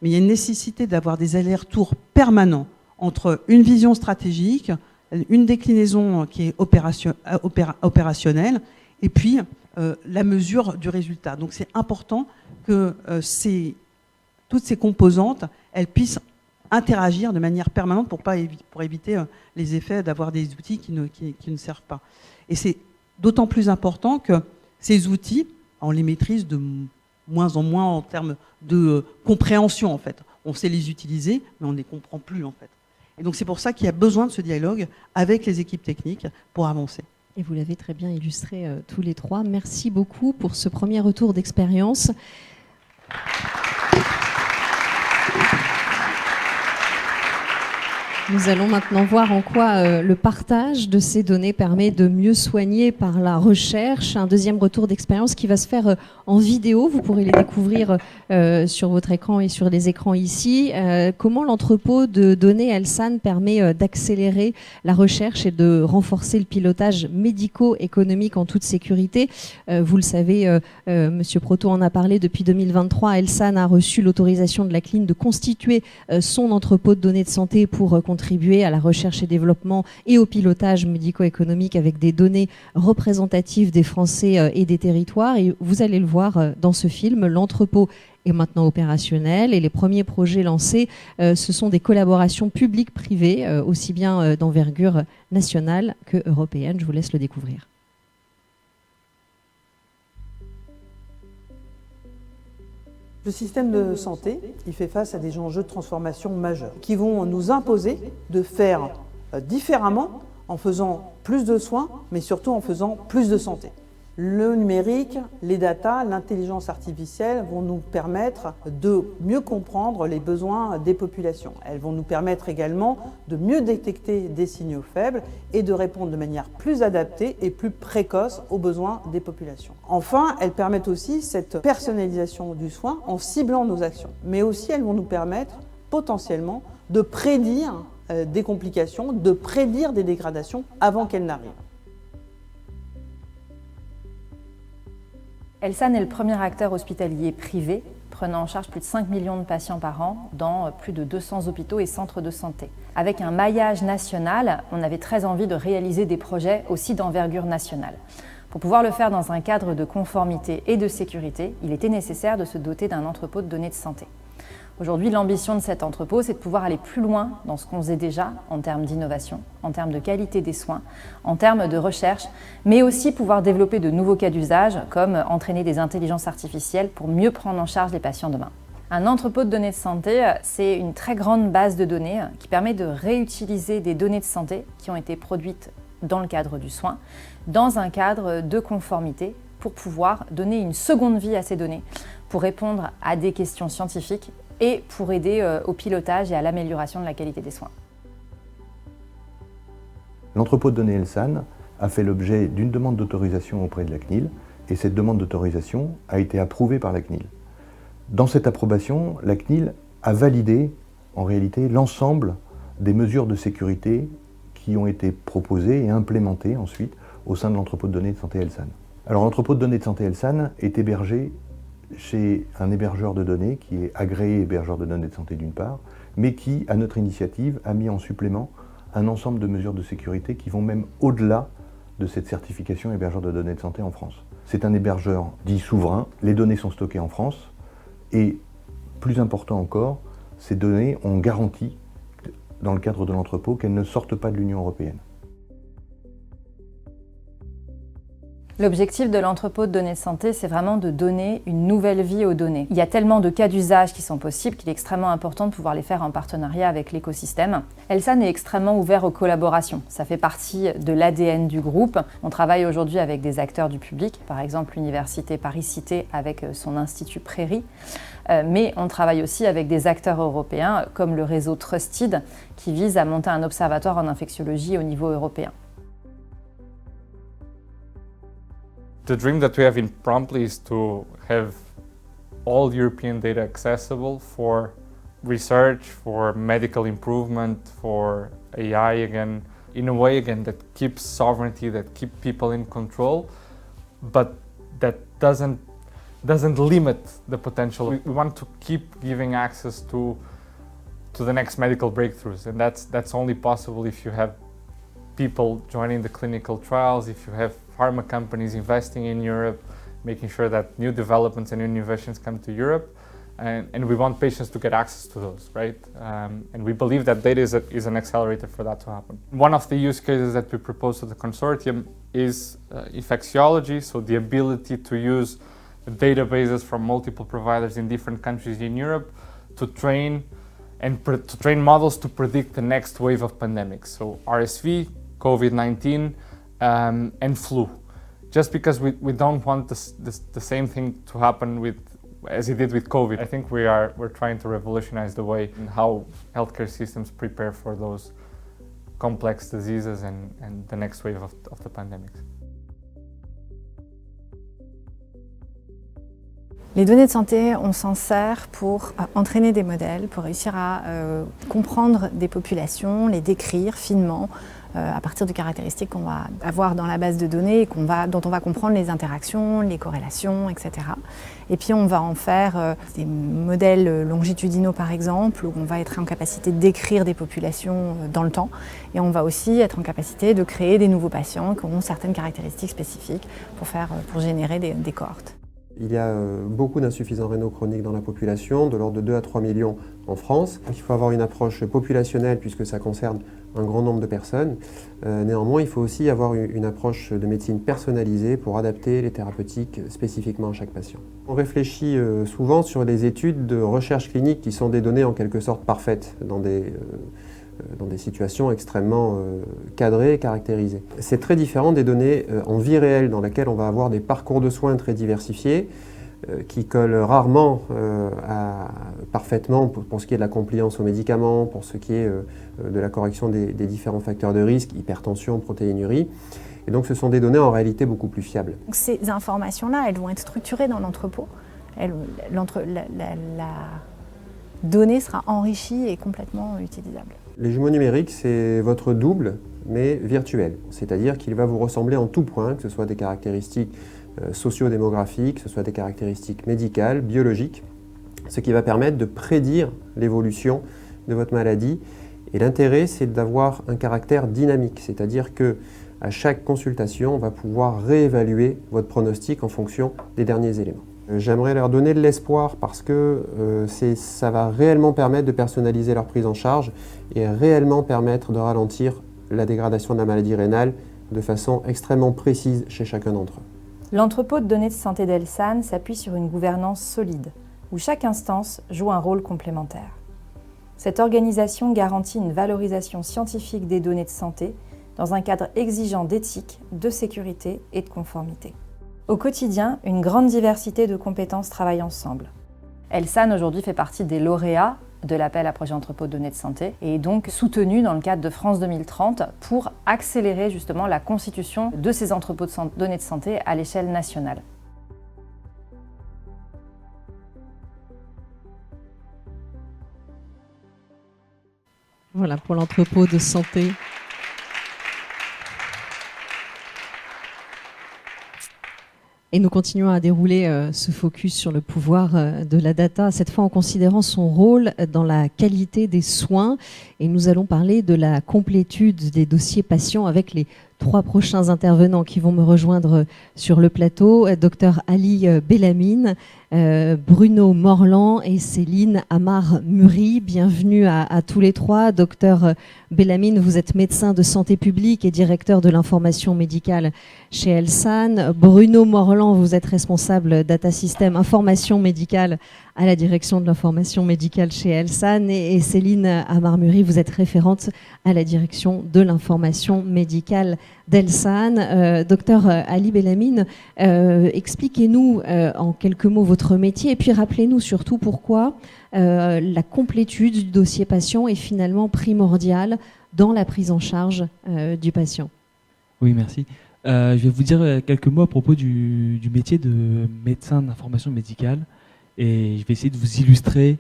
mais il y a une nécessité d'avoir des allers-retours permanents entre une vision stratégique, une déclinaison qui est opérationnelle, et puis la mesure du résultat. Donc c'est important que toutes ces composantes, elles puissent interagir de manière permanente pour éviter les effets d'avoir des outils qui ne servent pas. Et c'est d'autant plus important que ces outils, on les maîtrise de moins en moins en termes de compréhension, en fait. On sait les utiliser, mais on ne les comprend plus, en fait. Et donc c'est pour ça qu'il y a besoin de ce dialogue avec les équipes techniques pour avancer. Et vous l'avez très bien illustré tous les trois. Merci beaucoup pour ce premier retour d'expérience. Nous allons maintenant voir en quoi le partage de ces données permet de mieux soigner par la recherche. Un deuxième retour d'expérience qui va se faire en vidéo. Vous pourrez les découvrir sur votre écran et sur les écrans ici. Comment l'entrepôt de données Elsan permet d'accélérer la recherche et de renforcer le pilotage médico-économique en toute sécurité. Vous le savez, Monsieur Proto en a parlé, depuis 2023, Elsan a reçu l'autorisation de la CNIL de constituer son entrepôt de données de santé pour contribuer à la recherche et développement et au pilotage médico-économique avec des données représentatives des Français et des territoires. Et vous allez le voir dans ce film, l'entrepôt est maintenant opérationnel et les premiers projets lancés, ce sont des collaborations publiques-privées, aussi bien d'envergure nationale que européenne. Je vous laisse le découvrir. Le système de santé, il fait face à des enjeux de transformation majeurs qui vont nous imposer de faire différemment en faisant plus de soins, mais surtout en faisant plus de santé. Le numérique, les data, l'intelligence artificielle vont nous permettre de mieux comprendre les besoins des populations. Elles vont nous permettre également de mieux détecter des signaux faibles et de répondre de manière plus adaptée et plus précoce aux besoins des populations. Enfin, elles permettent aussi cette personnalisation du soin en ciblant nos actions. Mais aussi, elles vont nous permettre potentiellement de prédire des complications, de prédire des dégradations avant qu'elles n'arrivent. Elsan est le premier acteur hospitalier privé prenant en charge plus de 5 millions de patients par an dans plus de 200 hôpitaux et centres de santé. Avec un maillage national, on avait très envie de réaliser des projets aussi d'envergure nationale. Pour pouvoir le faire dans un cadre de conformité et de sécurité, il était nécessaire de se doter d'un entrepôt de données de santé. Aujourd'hui, l'ambition de cet entrepôt, c'est de pouvoir aller plus loin dans ce qu'on faisait déjà en termes d'innovation, en termes de qualité des soins, en termes de recherche, mais aussi pouvoir développer de nouveaux cas d'usage, comme entraîner des intelligences artificielles pour mieux prendre en charge les patients demain. Un entrepôt de données de santé, c'est une très grande base de données qui permet de réutiliser des données de santé qui ont été produites dans le cadre du soin, dans un cadre de conformité, pour pouvoir donner une seconde vie à ces données, pour répondre à des questions scientifiques et pour aider au pilotage et à l'amélioration de la qualité des soins. L'entrepôt de données Elsan a fait l'objet d'une demande d'autorisation auprès de la CNIL et cette demande d'autorisation a été approuvée par la CNIL. Dans cette approbation, la CNIL a validé en réalité l'ensemble des mesures de sécurité qui ont été proposées et implémentées ensuite au sein de l'entrepôt de données de santé Elsan. Alors l'entrepôt de données de santé Elsan est hébergé chez un hébergeur de données qui est agréé hébergeur de données de santé d'une part, mais qui, à notre initiative, a mis en supplément un ensemble de mesures de sécurité qui vont même au-delà de cette certification hébergeur de données de santé en France. C'est un hébergeur dit souverain, les données sont stockées en France et, plus important encore, ces données ont garanti, dans le cadre de l'entrepôt, qu'elles ne sortent pas de l'Union européenne. L'objectif de l'entrepôt de données de santé, c'est vraiment de donner une nouvelle vie aux données. Il y a tellement de cas d'usage qui sont possibles qu'il est extrêmement important de pouvoir les faire en partenariat avec l'écosystème. Elsan est extrêmement ouvert aux collaborations. Ça fait partie de l'ADN du groupe. On travaille aujourd'hui avec des acteurs du public, par exemple l'Université Paris-Cité avec son Institut Prairie. Mais on travaille aussi avec des acteurs européens comme le réseau Trusted qui vise à monter un observatoire en infectiologie au niveau européen. The dream that we have in Promptly is to have all European data accessible for research, for medical improvement, for AI again, in a way again that keeps sovereignty, that keeps people in control, but that doesn't limit the potential. We want to keep giving access to the next medical breakthroughs, and that's only possible if you have people joining the clinical trials, if you have pharma companies investing in Europe, making sure that new developments and innovations come to Europe, and we want patients to get access to those, right? And we believe that data is an accelerator for that to happen. One of the use cases that we propose to the consortium is infectiology, so the ability to use databases from multiple providers in different countries in Europe to train models to predict the next wave of pandemics. So RSV, COVID-19, and flu. Just because we don't want the same thing to happen as it did with COVID. I think we're trying to revolutionize the way in how healthcare systems prepare for those complex diseases and the next wave of the pandemics. Les données de santé, on s'en sert pour entraîner des modèles, pour réussir à comprendre des populations, les décrire finement à partir de caractéristiques qu'on va avoir dans la base de données et dont on va comprendre les interactions, les corrélations, etc. Et puis on va en faire des modèles longitudinaux par exemple, où on va être en capacité de décrire des populations dans le temps. Et on va aussi être en capacité de créer des nouveaux patients qui auront certaines caractéristiques spécifiques pour générer des cohortes. Il y a beaucoup d'insuffisants rénaux chroniques dans la population, de l'ordre de 2 à 3 millions en France. Il faut avoir une approche populationnelle puisque ça concerne un grand nombre de personnes. Néanmoins, il faut aussi avoir une approche de médecine personnalisée pour adapter les thérapeutiques spécifiquement à chaque patient. On réfléchit souvent sur les études de recherche clinique qui sont des données en quelque sorte parfaites dans des situations extrêmement cadrées et caractérisées. C'est très différent des données en vie réelle dans lesquelles on va avoir des parcours de soins très diversifiés qui collent rarement parfaitement pour ce qui est de la compliance aux médicaments, pour ce qui est de la correction des différents facteurs de risque, hypertension, protéinurie. Et donc ce sont des données en réalité beaucoup plus fiables. Donc, ces informations-là, elles vont être structurées dans l'entrepôt. La donnée sera enrichie et complètement utilisable. Les jumeaux numériques, c'est votre double, mais virtuel. C'est-à-dire qu'il va vous ressembler en tout point, que ce soit des caractéristiques socio-démographiques, que ce soit des caractéristiques médicales, biologiques, ce qui va permettre de prédire l'évolution de votre maladie. Et l'intérêt, c'est d'avoir un caractère dynamique, c'est-à-dire qu'à chaque consultation, on va pouvoir réévaluer votre pronostic en fonction des derniers éléments. J'aimerais leur donner de l'espoir parce que ça va réellement permettre de personnaliser leur prise en charge et réellement permettre de ralentir la dégradation de la maladie rénale de façon extrêmement précise chez chacun d'entre eux. L'entrepôt de données de santé d'Elsan s'appuie sur une gouvernance solide, où chaque instance joue un rôle complémentaire. Cette organisation garantit une valorisation scientifique des données de santé dans un cadre exigeant d'éthique, de sécurité et de conformité. Au quotidien, une grande diversité de compétences travaillent ensemble. Elsan aujourd'hui fait partie des lauréats de l'appel à projet entrepôt de données de santé et est donc soutenu dans le cadre de France 2030 pour accélérer justement la constitution de ces entrepôts de données de santé à l'échelle nationale. Voilà pour l'entrepôt de santé. Et nous continuons à dérouler ce focus sur le pouvoir de la data, cette fois en considérant son rôle dans la qualité des soins. Et nous allons parler de la complétude des dossiers patients avec les 3 prochains intervenants qui vont me rejoindre sur le plateau. Dr Ali Bellamine, Bruno Morland et Céline Amar-Muri. Bienvenue à tous les 3. Dr Bellamine, vous êtes médecin de santé publique et directeur de l'information médicale chez Elsan. Bruno Morland, vous êtes responsable data system information médicale à la direction de l'information médicale chez Elsan. Et Céline Amar-Muri, vous êtes référente à la direction de l'information médicale d'Elsan. Docteur Ali Bellamine, expliquez-nous en quelques mots votre métier et puis rappelez-nous surtout pourquoi la complétude du dossier patient est finalement primordiale dans la prise en charge du patient. Oui, merci. Je vais vous dire quelques mots à propos du métier de médecin d'information médicale et je vais essayer de vous illustrer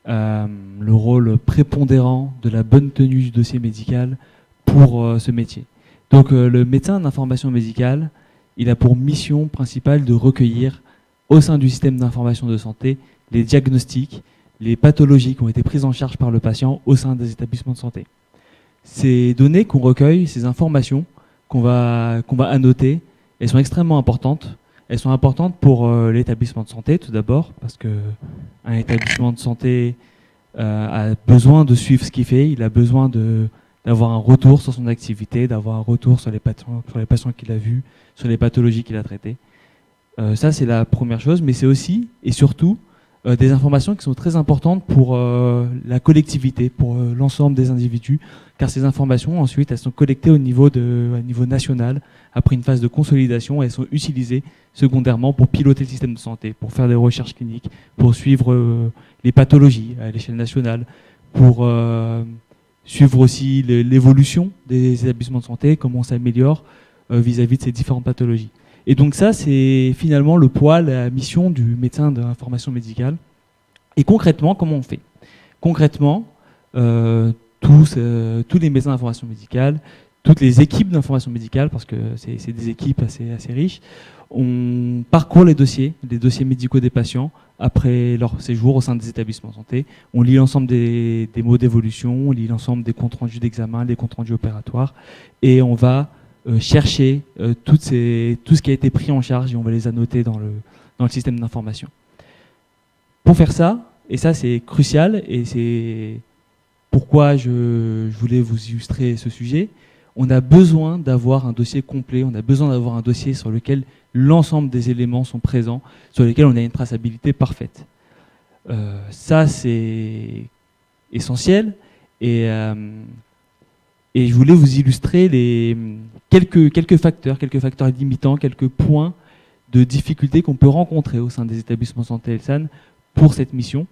le rôle prépondérant de la bonne tenue du dossier médical pour ce métier. Donc le médecin d'information médicale, il a pour mission principale de recueillir au sein du système d'information de santé les diagnostics, les pathologies qui ont été prises en charge par le patient au sein des établissements de santé. Ces données qu'on recueille, ces informations qu'on va annoter, elles sont extrêmement importantes. Elles sont importantes pour l'établissement de santé tout d'abord, parce qu'un établissement de santé a besoin de suivre ce qu'il fait, il a besoin d'avoir un retour sur son activité, d'avoir un retour sur les patients qu'il a vus, sur les pathologies qu'il a traitées. Ça, c'est la première chose, mais c'est aussi et surtout des informations qui sont très importantes pour la collectivité, pour l'ensemble des individus, car ces informations, ensuite, elles sont collectées au niveau national, après une phase de consolidation, et elles sont utilisées secondairement pour piloter le système de santé, pour faire des recherches cliniques, pour suivre les pathologies à l'échelle nationale, pour suivre aussi l'évolution des établissements de santé, comment on s'améliore vis-à-vis de ces différentes pathologies. Et donc ça, c'est finalement le poids, la mission du médecin d'information médicale. Et concrètement, comment on fait ? Concrètement, tous les médecins d'information médicale, toutes les équipes d'information médicale, parce que c'est des équipes assez riches, on parcourt les dossiers médicaux des patients après leur séjour au sein des établissements de santé. On lit l'ensemble des mots d'évolution, on lit l'ensemble des comptes rendus d'examen, des comptes rendus opératoires, et on va chercher tout ce qui a été pris en charge et on va les annoter dans le système d'information. Pour faire ça, et ça c'est crucial et c'est pourquoi je voulais vous illustrer ce sujet, on a besoin d'avoir un dossier complet, on a besoin d'avoir un dossier sur lequel l'ensemble des éléments sont présents, sur lesquels on a une traçabilité parfaite. Ça c'est essentiel et je voulais vous illustrer quelques facteurs limitants, quelques points de difficulté qu'on peut rencontrer au sein des établissements de santé Elsan pour cette mission,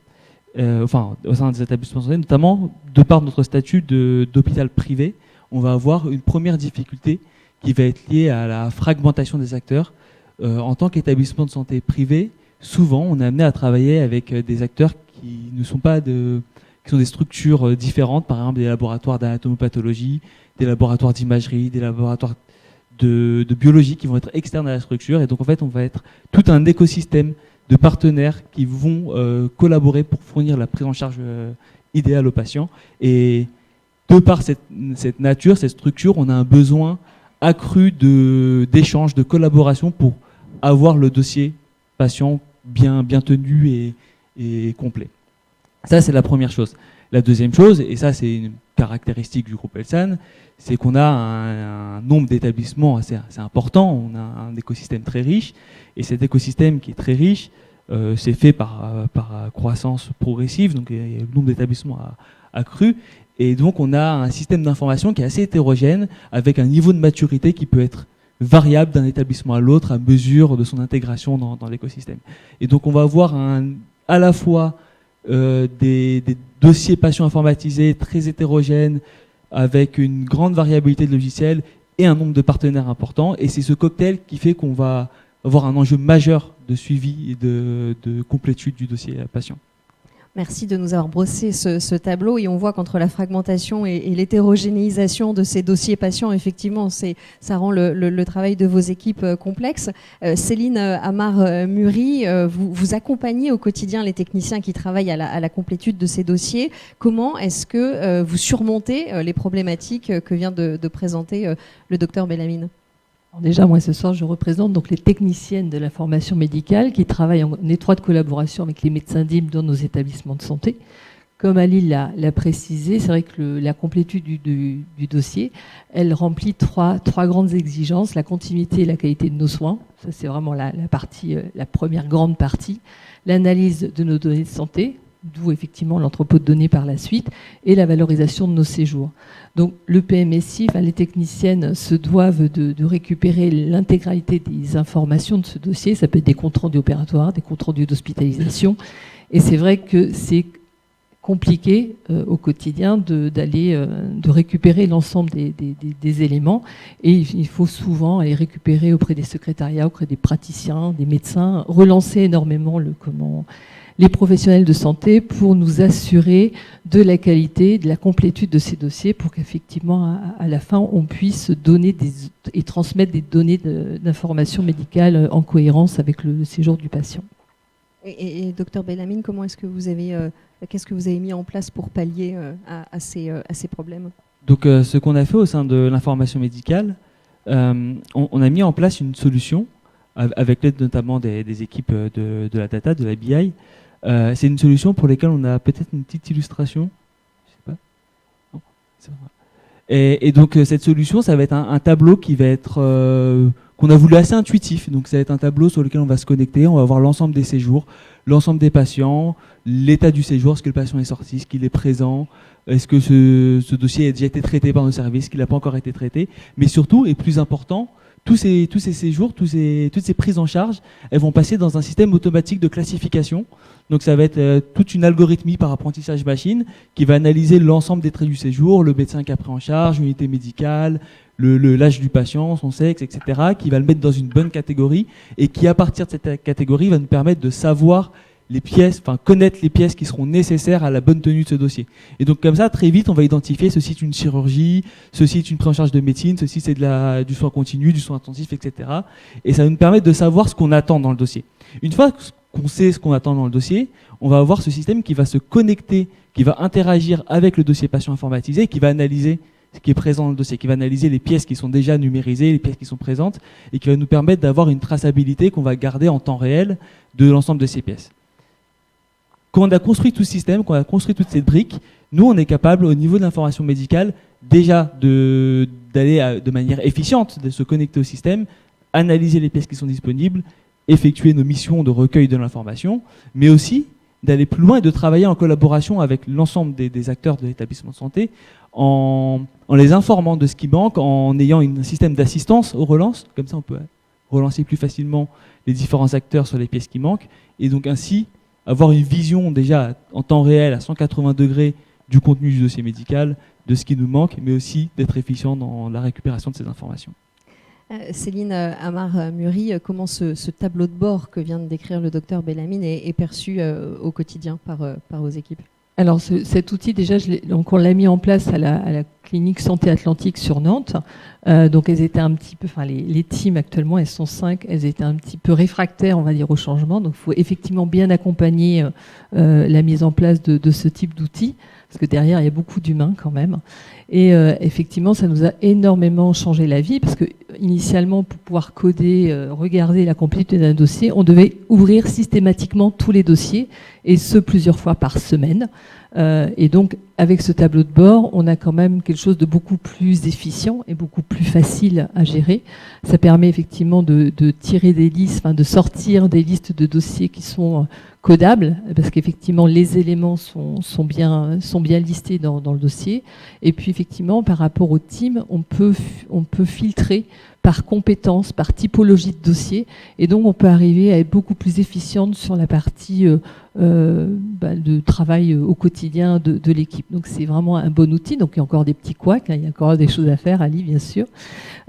au sein des établissements de santé, notamment de par notre statut d'hôpital privé. On va avoir une première difficulté qui va être liée à la fragmentation des acteurs. En tant qu'établissement de santé privé, souvent on est amené à travailler avec des acteurs qui ne sont pas qui sont des structures différentes, par exemple des laboratoires d'anatomopathologie, des laboratoires d'imagerie, des laboratoires de biologie qui vont être externes à la structure. Et donc en fait, on va être tout un écosystème de partenaires qui vont collaborer pour fournir la prise en charge idéale aux patients. Et de par cette nature, cette structure, on a un besoin accru d'échange, de collaboration pour avoir le dossier patient bien tenu et complet. Ça, c'est la première chose. La deuxième chose, et ça, c'est une caractéristique du groupe Elsan, c'est qu'on a un nombre d'établissements assez important, on a un écosystème très riche, et cet écosystème qui est très riche, c'est fait par croissance progressive, donc le nombre d'établissements a cru, et donc on a un système d'information qui est assez hétérogène, avec un niveau de maturité qui peut être variable d'un établissement à l'autre à mesure de son intégration dans l'écosystème. Et donc on va avoir à la fois des dossiers patients informatisés très hétérogènes avec une grande variabilité de logiciels et un nombre de partenaires importants. Et c'est ce cocktail qui fait qu'on va avoir un enjeu majeur de suivi et de complétude du dossier patient. Merci de nous avoir brossé ce tableau et on voit qu'entre la fragmentation et l'hétérogénéisation de ces dossiers patients, effectivement, ça rend le travail de vos équipes complexe. Céline Amar-Muri, vous accompagnez au quotidien les techniciens qui travaillent à la complétude de ces dossiers. Comment est-ce que vous surmontez les problématiques que vient de présenter le docteur Bellamine ? Alors déjà, moi, ce soir, je représente donc les techniciennes de l'information médicale qui travaillent en étroite collaboration avec les médecins DIM dans nos établissements de santé. Comme Ali l'a précisé, c'est vrai que la complétude du dossier, elle remplit trois grandes exigences: la continuité et la qualité de nos soins. Ça, c'est vraiment la première grande partie. L'analyse de nos données de santé, d'où effectivement l'entrepôt de données par la suite, et la valorisation de nos séjours. Donc le PMSI, les techniciennes se doivent de récupérer l'intégralité des informations de ce dossier. Ça peut être des comptes rendus opératoires, des comptes rendus d'hospitalisation. Et c'est vrai que c'est compliqué au quotidien de récupérer l'ensemble des éléments. Et il faut souvent aller récupérer auprès des secrétariats, auprès des praticiens, des médecins, relancer énormément les professionnels de santé pour nous assurer de la qualité, de la complétude de ces dossiers pour qu'effectivement, à la fin, on puisse donner et transmettre des données d'information médicale en cohérence avec le séjour du patient. Et docteur Bellamine, qu'est-ce que vous avez mis en place pour pallier à ces problèmes ? Donc, ce qu'on a fait au sein de l'information médicale, on a mis en place une solution avec l'aide notamment des équipes de la data, de la BI. C'est une solution pour laquelle on a peut-être une petite illustration. Je sais pas. Non, c'est pas vrai. Et donc cette solution, ça va être un tableau qui va être qu'on a voulu assez intuitif. Donc ça va être un tableau sur lequel on va se connecter, on va voir l'ensemble des séjours, l'ensemble des patients, l'état du séjour, est-ce que le patient est sorti, est-ce qu'il est présent, est-ce que ce dossier a déjà été traité par nos services, est-ce qu'il n'a pas encore été traité, mais surtout, et plus important, tous ces séjours, toutes ces prises en charge, elles vont passer dans un système automatique de classification. Donc ça va être toute une algorithmie par apprentissage machine qui va analyser l'ensemble des traits du séjour, le médecin qui a pris en charge, l'unité médicale, l'âge du patient, son sexe, etc., qui va le mettre dans une bonne catégorie et qui, à partir de cette catégorie, va nous permettre de savoir les pièces, connaître les pièces qui seront nécessaires à la bonne tenue de ce dossier. Et donc comme ça, très vite, on va identifier ceci est une chirurgie, ceci est une prise en charge de médecine, ceci c'est du soin continu, du soin intensif, etc. Et ça va nous permettre de savoir ce qu'on attend dans le dossier. Une fois qu'on sait ce qu'on attend dans le dossier, on va avoir ce système qui va se connecter, qui va interagir avec le dossier patient informatisé, qui va analyser ce qui est présent dans le dossier, qui va analyser les pièces qui sont déjà numérisées, les pièces qui sont présentes, et qui va nous permettre d'avoir une traçabilité qu'on va garder en temps réel de l'ensemble de ces pièces. Quand on a construit tout ce système, quand on a construit toute cette brique, nous, on est capable, au niveau de l'information médicale, déjà d'aller de manière efficiente, de se connecter au système, analyser les pièces qui sont disponibles, effectuer nos missions de recueil de l'information, mais aussi d'aller plus loin et de travailler en collaboration avec l'ensemble des acteurs de l'établissement de santé, en les informant de ce qui manque, en ayant un système d'assistance aux relances. Comme ça, on peut relancer plus facilement les différents acteurs sur les pièces qui manquent, et donc ainsi avoir une vision déjà en temps réel à 180 degrés du contenu du dossier médical, de ce qui nous manque, mais aussi d'être efficient dans la récupération de ces informations. Céline Amar-Muri, comment ce tableau de bord que vient de décrire le docteur Bellamine est perçu au quotidien par vos équipes ? Alors cet outil, déjà, donc on l'a mis en place à la clinique Santé Atlantique sur Nantes. Donc elles étaient un petit peu, les teams actuellement, elles sont 5, elles étaient un petit peu réfractaires, on va dire, au changement. Donc il faut effectivement bien accompagner la mise en place de ce type d'outils, parce que derrière, il y a beaucoup d'humains quand même. Et effectivement, ça nous a énormément changé la vie, parce que initialement, pour pouvoir coder, regarder la complétude d'un dossier, on devait ouvrir systématiquement tous les dossiers, et ce plusieurs fois par semaine. Et donc, avec ce tableau de bord, on a quand même quelque chose de beaucoup plus efficient et beaucoup plus facile à gérer. Ça permet effectivement de tirer des listes, de sortir des listes de dossiers qui sont codables, parce qu'effectivement, les éléments sont bien listés dans le dossier. Et puis, effectivement, par rapport au team, on peut filtrer par compétence, par typologie de dossier, et donc on peut arriver à être beaucoup plus efficiente sur la partie de travail au quotidien de l'équipe. Donc c'est vraiment un bon outil. Donc il y a encore des petits couacs, il y a encore des choses à faire, Ali, bien sûr.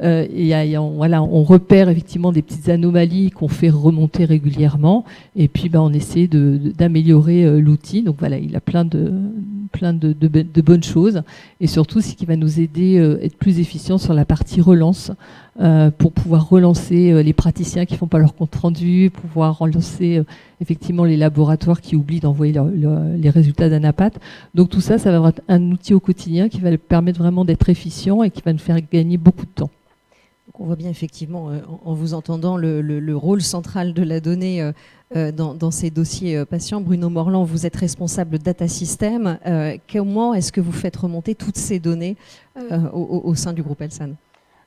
On repère effectivement des petites anomalies qu'on fait remonter régulièrement, et puis on essaie l'idée d'améliorer l'outil. Donc voilà, il a plein de bonnes choses. Et surtout, c'est qu'il va nous aider à être plus efficient sur la partie relance, pour pouvoir relancer les praticiens qui ne font pas leur compte rendu, pouvoir relancer effectivement les laboratoires qui oublient d'envoyer les résultats d'Anapat. Donc tout ça, ça va être un outil au quotidien qui va le permettre vraiment d'être efficient et qui va nous faire gagner beaucoup de temps. Donc on voit bien effectivement, en vous entendant, le rôle central de la donnée dans ces dossiers patients. Bruno Morland, vous êtes responsable data system. Comment est-ce que vous faites remonter toutes ces données au sein du groupe Elsan ?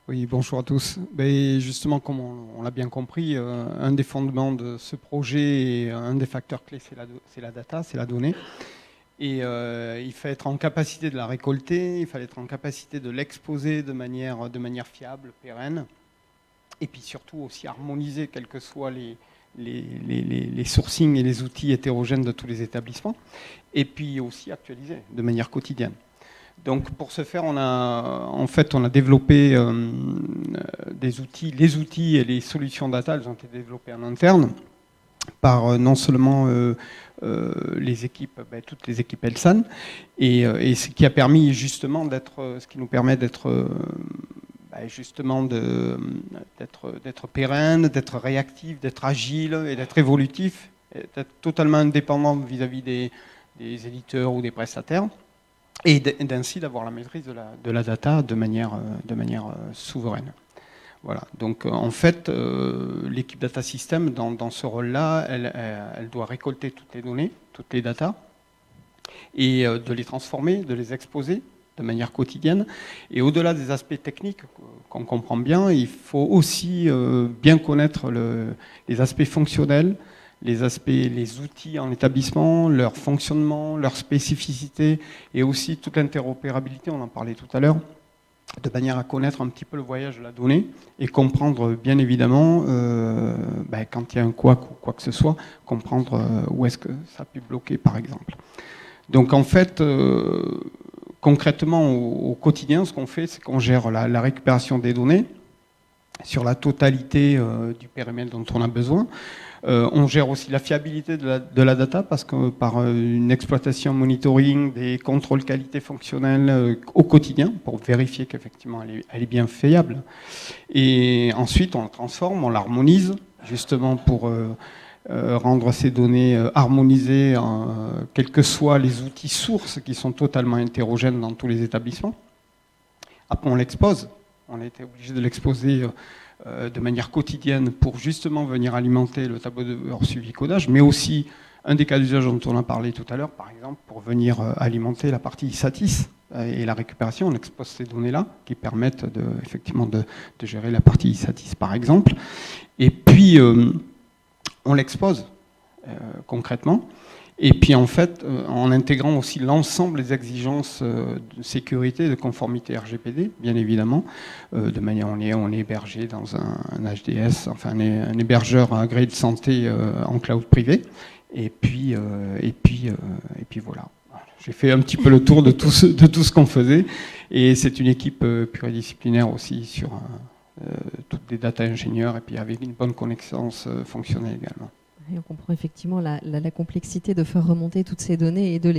Oui, bonjour à tous. Ben, justement, comme on l'a bien compris, un des fondements de ce projet et un des facteurs clés, c'est la data, c'est la donnée. Et il faut être en capacité de la récolter, il fallait être en capacité de l'exposer de manière fiable, pérenne, et puis surtout aussi harmoniser quels que soient les sourcings et les outils hétérogènes de tous les établissements, et puis aussi actualiser de manière quotidienne. Donc pour ce faire, on a développé des outils. Les outils et les solutions data, elles ont été développées en interne par non seulement les équipes, toutes les équipes Elsan, et ce qui a permis justement ce qui nous permet d'être pérenne, d'être réactif, d'être agile et d'être évolutif, d'être totalement indépendant vis-à-vis des éditeurs ou des prestataires. Et d'ainsi d'avoir la maîtrise de la data de manière souveraine. Voilà. Donc en fait, l'équipe Data System, dans ce rôle-là, elle doit récolter toutes les données, toutes les datas, et de les transformer, de les exposer de manière quotidienne. Et au-delà des aspects techniques qu'on comprend bien, il faut aussi bien connaître les aspects fonctionnels, les outils en établissement, leur fonctionnement, leur spécificité, et aussi toute l'interopérabilité, on en parlait tout à l'heure, de manière à connaître un petit peu le voyage de la donnée et comprendre bien évidemment quand il y a un couac ou quoi que ce soit, comprendre où est-ce que ça a pu bloquer par exemple. Donc en fait, concrètement au quotidien, ce qu'on fait, c'est qu'on gère la récupération des données sur la totalité du périmètre dont on a besoin. On gère aussi la fiabilité de la data parce que par une exploitation monitoring, des contrôles qualité fonctionnels au quotidien pour vérifier qu'effectivement elle est bien fiable. Et ensuite on la transforme, on l'harmonise justement pour rendre ces données harmonisées, quels que soient les outils sources qui sont totalement hétérogènes dans tous les établissements. Après on l'expose, on a été obligé de l'exposer de manière quotidienne pour justement venir alimenter le tableau de bord suivi codage, mais aussi un des cas d'usage dont on a parlé tout à l'heure, par exemple, pour venir alimenter la partie ISATIS et la récupération. On expose ces données-là qui permettent effectivement de gérer la partie ISATIS, par exemple. Et puis, on l'expose concrètement. Et puis en fait, en intégrant aussi l'ensemble des exigences de sécurité et de conformité RGPD, bien évidemment, de manière on est hébergé dans un HDS, enfin un hébergeur agréé de santé en cloud privé. Et puis voilà. J'ai fait un petit peu le tour de tout ce qu'on faisait. Et c'est une équipe pluridisciplinaire aussi sur toutes des data ingénieurs et puis avec une bonne connaissance fonctionnelle également. Et on comprend effectivement la complexité de faire remonter toutes ces données et de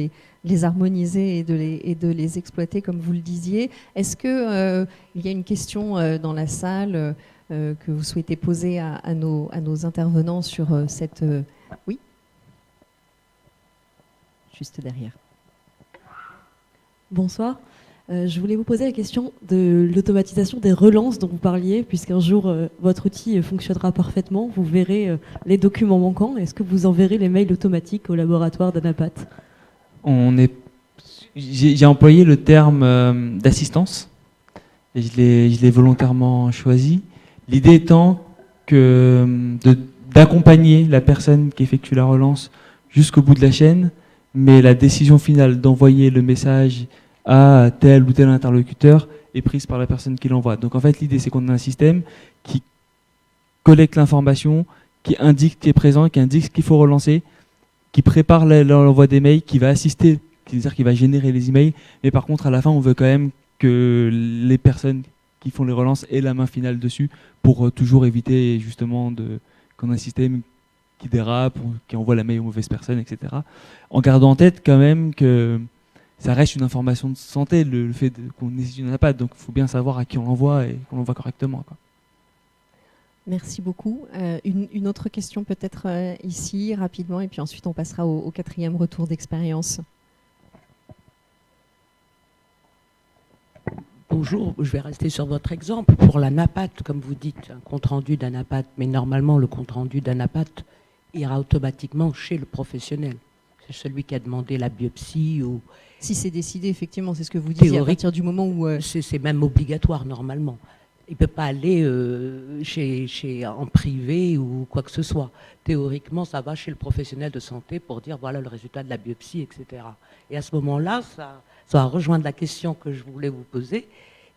les harmoniser et de les exploiter comme vous le disiez. Est-ce qu'il y a une question dans la salle que vous souhaitez poser à nos intervenants sur cette... Oui ? Juste derrière. Bonsoir. Je voulais vous poser la question de l'automatisation des relances dont vous parliez, puisqu'un jour votre outil fonctionnera parfaitement, vous verrez les documents manquants. Est-ce que vous enverrez les mails automatiques au laboratoire d'Anapat ? J'ai employé le terme d'assistance, et je l'ai volontairement choisi. L'idée étant d'accompagner la personne qui effectue la relance jusqu'au bout de la chaîne, mais la décision finale d'envoyer le message à tel ou tel interlocuteur est prise par la personne qui l'envoie. Donc en fait, l'idée, c'est qu'on a un système qui collecte l'information, qui indique ce qui est présent, qui indique ce qu'il faut relancer, qui prépare l'envoi des mails, qui va assister, c'est-à-dire qui va générer les emails. Mais par contre, à la fin, on veut quand même que les personnes qui font les relances aient la main finale dessus pour toujours éviter justement qu'on ait un système qui dérape, ou qui envoie la mail aux mauvaises personnes, etc. En gardant en tête quand même que ça reste une information de santé, le fait qu'on nécessite une nappate, donc il faut bien savoir à qui on l'envoie et qu'on l'envoie correctement, quoi. Merci beaucoup. Une autre question peut-être ici, rapidement, et puis ensuite on passera au 4e retour d'expérience. Bonjour, je vais rester sur votre exemple. Pour la nappate, comme vous dites, un compte-rendu d'un nappate, mais normalement le compte-rendu d'un nappate ira automatiquement chez le professionnel. C'est celui qui a demandé la biopsie ou... Si c'est décidé, effectivement, c'est ce que vous disiez, à partir du moment où... C'est même obligatoire normalement. Il ne peut pas aller en privé ou quoi que ce soit. Théoriquement, ça va chez le professionnel de santé pour dire voilà le résultat de la biopsie, etc. Et à ce moment-là, ça va rejoindre la question que je voulais vous poser.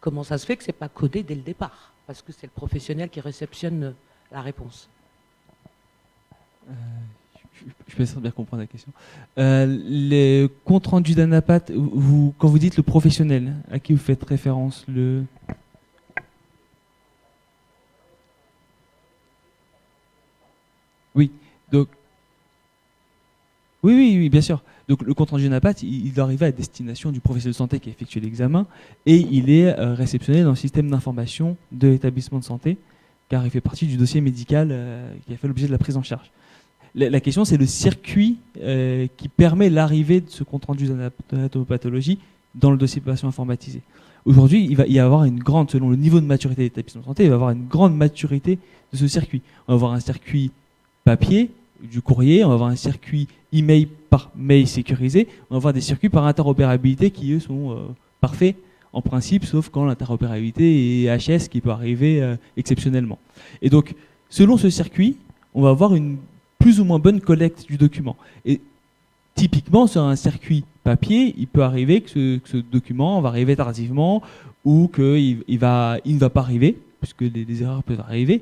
Comment ça se fait que ce n'est pas codé dès le départ? Parce que c'est le professionnel qui réceptionne la réponse. Je peux bien comprendre la question. Les comptes rendus d'un nappate, quand vous dites le professionnel, à qui vous faites référence? Oui, donc oui, bien sûr. Donc le compte rendu nappate, il doit arriver à destination du professionnel de santé qui a effectué l'examen et il est réceptionné dans le système d'information de l'établissement de santé, car il fait partie du dossier médical qui a fait l'objet de la prise en charge. La question, c'est le circuit qui permet l'arrivée de ce compte rendu d'anatomopathologie dans le dossier patient informatisé. Aujourd'hui, il va y avoir une grande, selon le niveau de maturité de l'établissement de santé, il va y avoir une grande maturité de ce circuit. On va avoir un circuit papier, du courrier, on va avoir un circuit email par mail sécurisé, on va avoir des circuits par interopérabilité qui, eux, sont parfaits en principe, sauf quand l'interopérabilité est HS, qui peut arriver exceptionnellement. Et donc, selon ce circuit, on va avoir une plus ou moins bonne collecte du document. Et typiquement, sur un circuit papier, il peut arriver que ce document va arriver tardivement ou qu'il ne va pas arriver, puisque des erreurs peuvent arriver.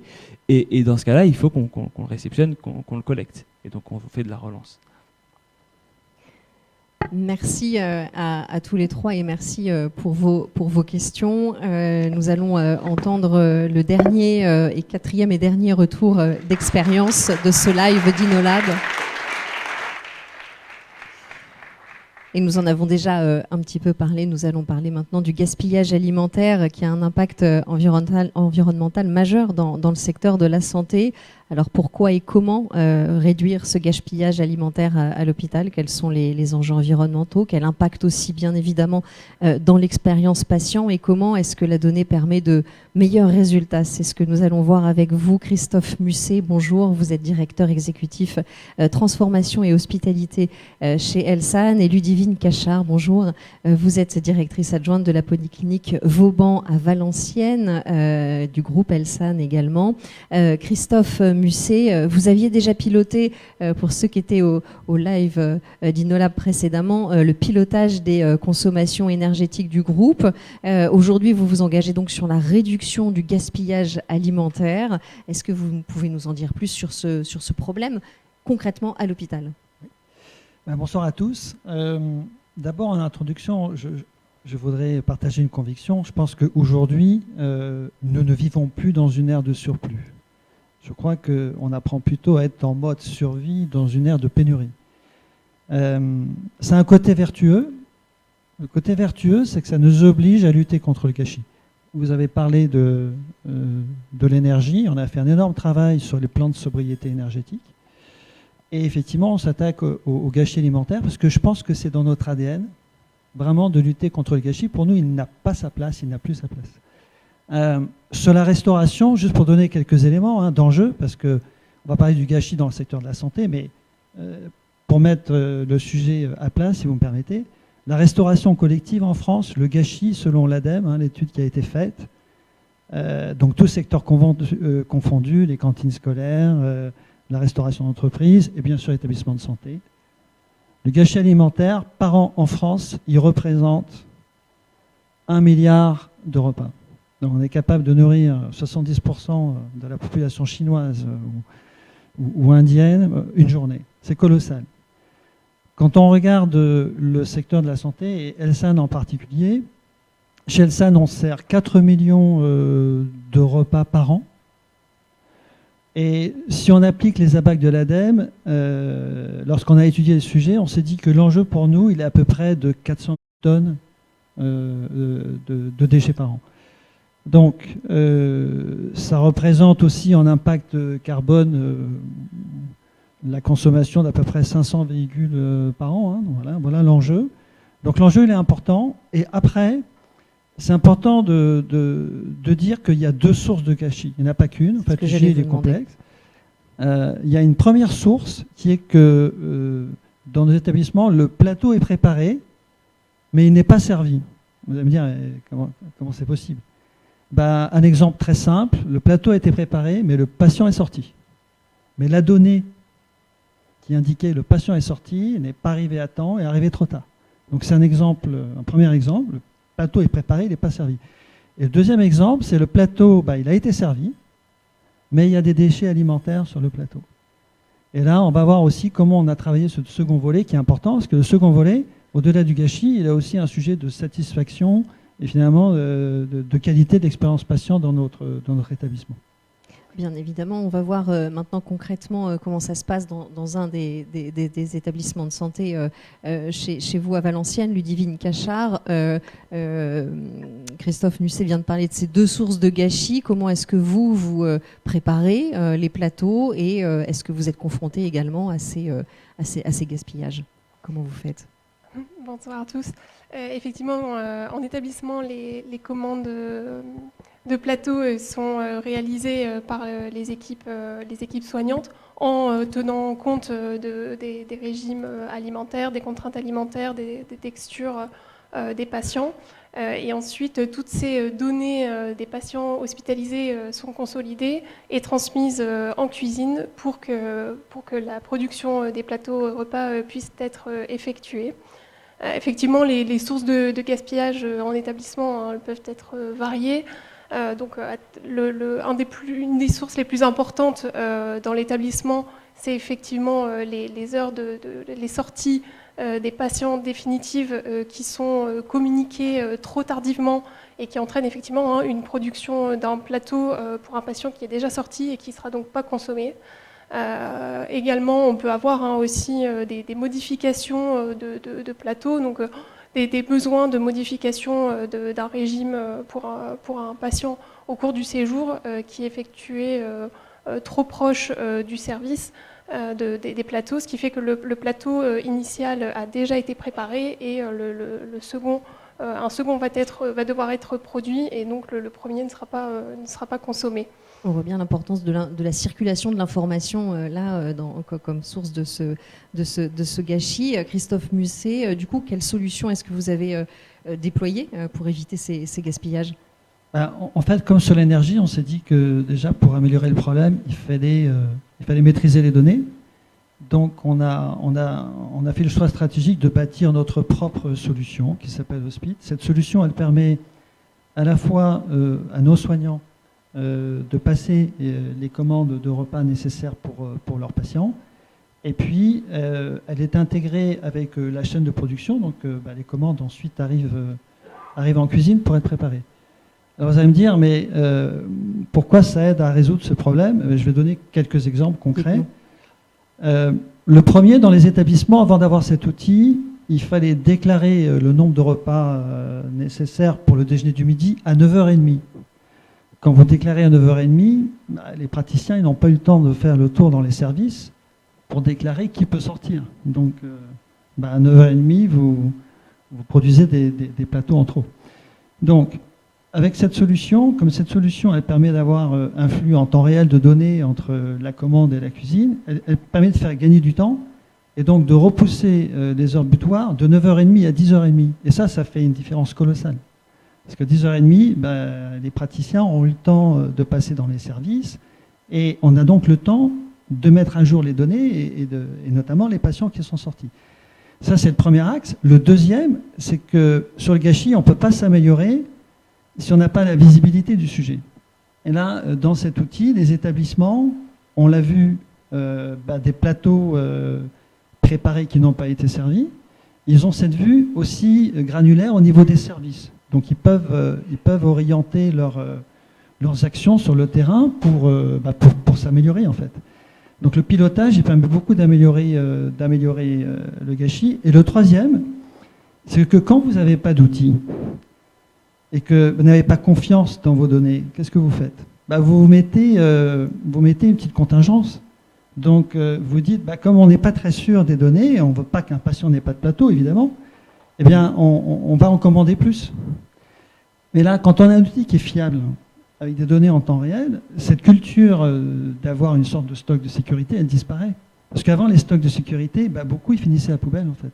Et dans ce cas-là, il faut qu'on le réceptionne, qu'on le collecte. Et donc, on fait de la relance. Merci à tous les trois et merci pour vos questions. Nous allons entendre le dernier et 4e et dernier retour d'expérience de ce live d'InnoLab. Et nous en avons déjà un petit peu parlé. Nous allons parler maintenant du gaspillage alimentaire qui a un impact environnemental majeur dans le secteur de la santé. Alors pourquoi et comment réduire ce gaspillage alimentaire à l'hôpital? Quels sont les enjeux environnementaux? Quel impact aussi bien évidemment dans l'expérience patient? Et comment est-ce que la donnée permet de meilleurs résultats? C'est ce que nous allons voir avec vous. Christophe Musset, bonjour. Vous êtes directeur exécutif transformation et hospitalité chez Elsan. Et Ludivine Cachard, bonjour. Vous êtes directrice adjointe de la polyclinique Vauban à Valenciennes, du groupe Elsan également. Christophe Musset, vous aviez déjà piloté, pour ceux qui étaient au live d'InnoLab précédemment, le pilotage des consommations énergétiques du groupe. Aujourd'hui, vous vous engagez donc sur la réduction du gaspillage alimentaire. Est-ce que vous pouvez nous en dire plus sur ce problème concrètement à l'hôpital? Bonsoir à tous. D'abord, en introduction, je voudrais partager une conviction. Je pense qu'aujourd'hui, nous ne vivons plus dans une ère de surplus. Je crois qu'on apprend plutôt à être en mode survie dans une ère de pénurie. C'est un côté vertueux. Le côté vertueux, c'est que ça nous oblige à lutter contre le gâchis. Vous avez parlé de l'énergie. On a fait un énorme travail sur les plans de sobriété énergétique. Et effectivement, on s'attaque au gâchis alimentaire parce que je pense que c'est dans notre ADN, vraiment, de lutter contre le gâchis. Pour nous, il n'a pas sa place, il n'a plus sa place. Sur la restauration, juste pour donner quelques éléments d'enjeu, parce qu'on va parler du gâchis dans le secteur de la santé, mais pour mettre le sujet à plat, si vous me permettez, la restauration collective en France, le gâchis, selon l'ADEME, l'étude qui a été faite, donc tout secteur confondu, les cantines scolaires, la restauration d'entreprise et bien sûr l'établissement de santé. Le gâchis alimentaire, par an en France, il représente 1 milliard de repas. Donc on est capable de nourrir 70% de la population chinoise ou indienne une journée. C'est colossal. Quand on regarde le secteur de la santé, et Elsan en particulier, chez Elsan, on sert 4 millions de repas par an. Et si on applique les ABAC de l'ADEME, lorsqu'on a étudié le sujet, on s'est dit que l'enjeu pour nous, il est à peu près de 400 tonnes de déchets par an. Donc, ça représente aussi en impact carbone la consommation d'à peu près 500 véhicules par an. Hein. Voilà l'enjeu. Donc l'enjeu, il est important. Et après, c'est important de dire qu'il y a deux sources de gâchis. Il n'y en a pas qu'une. En fait, le sujet est complexe. Il y a une première source qui est que dans nos établissements, le plateau est préparé, mais il n'est pas servi. Vous allez me dire, comment c'est possible? Un exemple très simple, le plateau a été préparé, mais le patient est sorti. Mais la donnée qui indiquait le patient est sorti n'est pas arrivée à temps et est arrivée trop tard. Donc c'est un premier exemple, le plateau est préparé, il n'est pas servi. Et le deuxième exemple, c'est le plateau, il a été servi, mais il y a des déchets alimentaires sur le plateau. Et là, on va voir aussi comment on a travaillé ce second volet qui est important, parce que le second volet, au-delà du gâchis, il a aussi un sujet de satisfaction et finalement de qualité d'expérience patient dans notre établissement. Bien évidemment, on va voir maintenant concrètement comment ça se passe dans un des établissements de santé chez vous à Valenciennes, Ludivine Cachard. Christophe Musset vient de parler de ces deux sources de gâchis. Comment est-ce que vous préparez les plateaux et est-ce que vous êtes confronté également à ces gaspillages? Comment vous faites? Bonsoir à tous. Effectivement, en établissement, les commandes de plateaux sont réalisées par les équipes soignantes en tenant compte des régimes alimentaires, des contraintes alimentaires, des textures des patients. Et ensuite, toutes ces données des patients hospitalisés sont consolidées et transmises en cuisine pour que la production des plateaux repas puisse être effectuée. Effectivement, les sources de gaspillage en établissement peuvent être variées. Donc, une des sources les plus importantes dans l'établissement, c'est effectivement les heures les sorties des patients définitives qui sont communiquées trop tardivement et qui entraînent effectivement une production d'un plateau pour un patient qui est déjà sorti et qui ne sera donc pas consommé. Également, on peut avoir aussi des modifications de plateaux, donc des besoins de modification d'un régime pour un patient au cours du séjour qui est effectué trop proche du service des plateaux, ce qui fait que le plateau initial a déjà été préparé et un second va devoir être produit et donc le premier ne sera pas consommé. On voit bien l'importance de la circulation de l'information comme source de ce gâchis. Christophe Musset, du coup, quelle solution est-ce que vous avez déployée pour éviter ces gaspillages? En fait, comme sur l'énergie, on s'est dit que déjà pour améliorer le problème, il fallait maîtriser les données. Donc on a fait le choix stratégique de bâtir notre propre solution qui s'appelle Hospit. Cette solution, elle permet à la fois à nos soignants de passer les commandes de repas nécessaires pour leurs patients. Et puis, elle est intégrée avec la chaîne de production. Donc, les commandes ensuite arrivent en cuisine pour être préparées. Alors, vous allez me dire, mais pourquoi ça aide à résoudre ce problème? Je vais donner quelques exemples concrets. Le premier, dans les établissements, avant d'avoir cet outil, il fallait déclarer le nombre de repas nécessaires pour le déjeuner du midi à 9h30. Quand vous déclarez à 9h30, les praticiens n'ont pas eu le temps de faire le tour dans les services pour déclarer qui peut sortir. Donc, à 9h30, vous produisez des plateaux en trop. Donc, avec cette solution, comme cette solution, elle permet d'avoir un flux en temps réel de données entre la commande et la cuisine, elle permet de faire gagner du temps et donc de repousser les heures butoirs de 9h30 à 10h30. Et ça fait une différence colossale. Parce que 10h30, les praticiens ont eu le temps de passer dans les services et on a donc le temps de mettre à jour les données et notamment les patients qui sont sortis. Ça, c'est le premier axe. Le deuxième, c'est que sur le gâchis, on ne peut pas s'améliorer si on n'a pas la visibilité du sujet. Et là, dans cet outil, les établissements, on l'a vu, des plateaux préparés qui n'ont pas été servis, ils ont cette vue aussi granulaire au niveau des services. Donc ils peuvent orienter leurs actions sur le terrain pour s'améliorer en fait. Donc le pilotage, il permet beaucoup d'améliorer le gâchis. Et le troisième, c'est que quand vous n'avez pas d'outils et que vous n'avez pas confiance dans vos données, qu'est-ce que vous faites? Vous mettez une petite contingence. Donc vous dites, comme on n'est pas très sûr des données, et on ne veut pas qu'un patient n'ait pas de plateau, évidemment, eh bien on va en commander plus. Mais là, quand on a un outil qui est fiable, avec des données en temps réel, cette culture d'avoir une sorte de stock de sécurité, elle disparaît. Parce qu'avant, les stocks de sécurité, beaucoup, ils finissaient à la poubelle, en fait.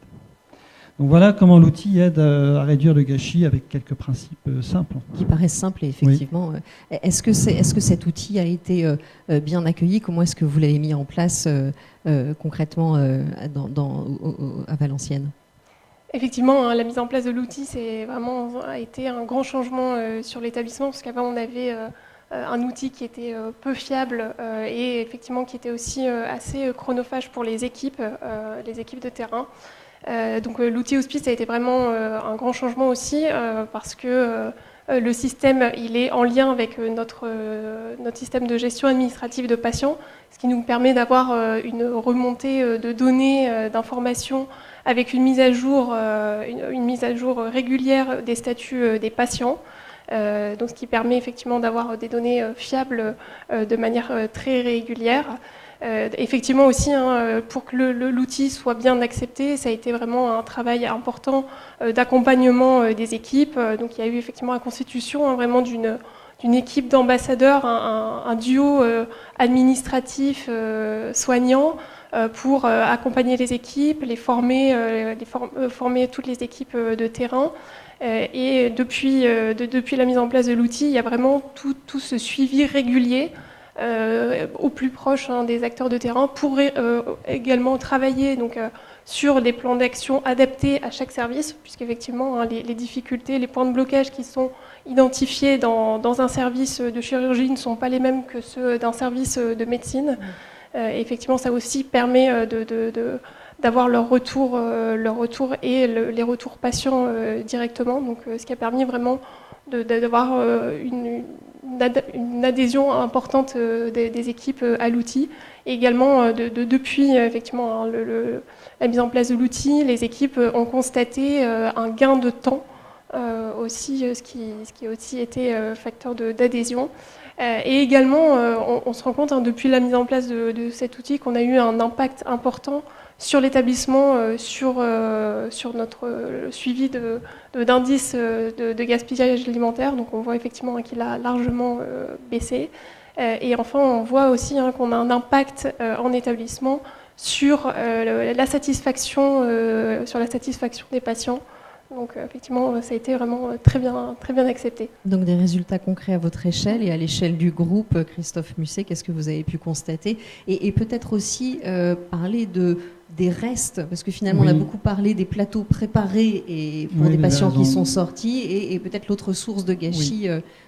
Donc voilà comment l'outil aide à réduire le gâchis avec quelques principes simples. Qui paraissent simples, et effectivement. Oui. Est-ce que cet outil a été bien accueilli? Comment est-ce que vous l'avez mis en place concrètement à Valenciennes? Effectivement, la mise en place de l'outil a été un grand changement sur l'établissement, parce qu'avant on avait un outil qui était peu fiable et effectivement qui était aussi assez chronophage pour les équipes de terrain. Donc l'outil hospice a été vraiment un grand changement aussi parce que le système il est en lien avec notre système de gestion administrative de patients, ce qui nous permet d'avoir une remontée de données, d'informations avec une mise à jour régulière des statuts des patients. Donc ce qui permet effectivement d'avoir des données fiables de manière très régulière. Effectivement aussi, pour que l'outil soit bien accepté, ça a été vraiment un travail important d'accompagnement des équipes. Donc il y a eu effectivement la constitution vraiment d'une équipe d'ambassadeurs, un duo administratif soignant pour accompagner les équipes, les former, former toutes les équipes de terrain. Et depuis la mise en place de l'outil, il y a vraiment tout ce suivi régulier au plus proche des acteurs de terrain pour également travailler sur des plans d'action adaptés à chaque service, puisqu'effectivement les difficultés, les points de blocage qui sont identifiés dans un service de chirurgie ne sont pas les mêmes que ceux d'un service de médecine. Effectivement, ça aussi permet d'avoir leur retour et les retours patients directement, donc ce qui a permis vraiment d'avoir une adhésion importante des équipes à l'outil. Et également, depuis effectivement, la mise en place de l'outil, les équipes ont constaté un gain de temps aussi, ce qui a aussi été facteur d'adhésion. Et également, on se rend compte depuis la mise en place de cet outil qu'on a eu un impact important sur l'établissement, sur notre suivi d'indices de gaspillage alimentaire. Donc on voit effectivement qu'il a largement baissé. Et enfin, on voit aussi qu'on a un impact en établissement sur la satisfaction des patients. Donc effectivement, ça a été vraiment très bien accepté. Donc des résultats concrets à votre échelle et à l'échelle du groupe. Christophe Musset, qu'est-ce que vous avez pu constater? Et peut-être aussi parler des restes, parce que finalement on a beaucoup parlé des plateaux préparés et pour des patients qui sont sortis, et peut-être l'autre source de gâchis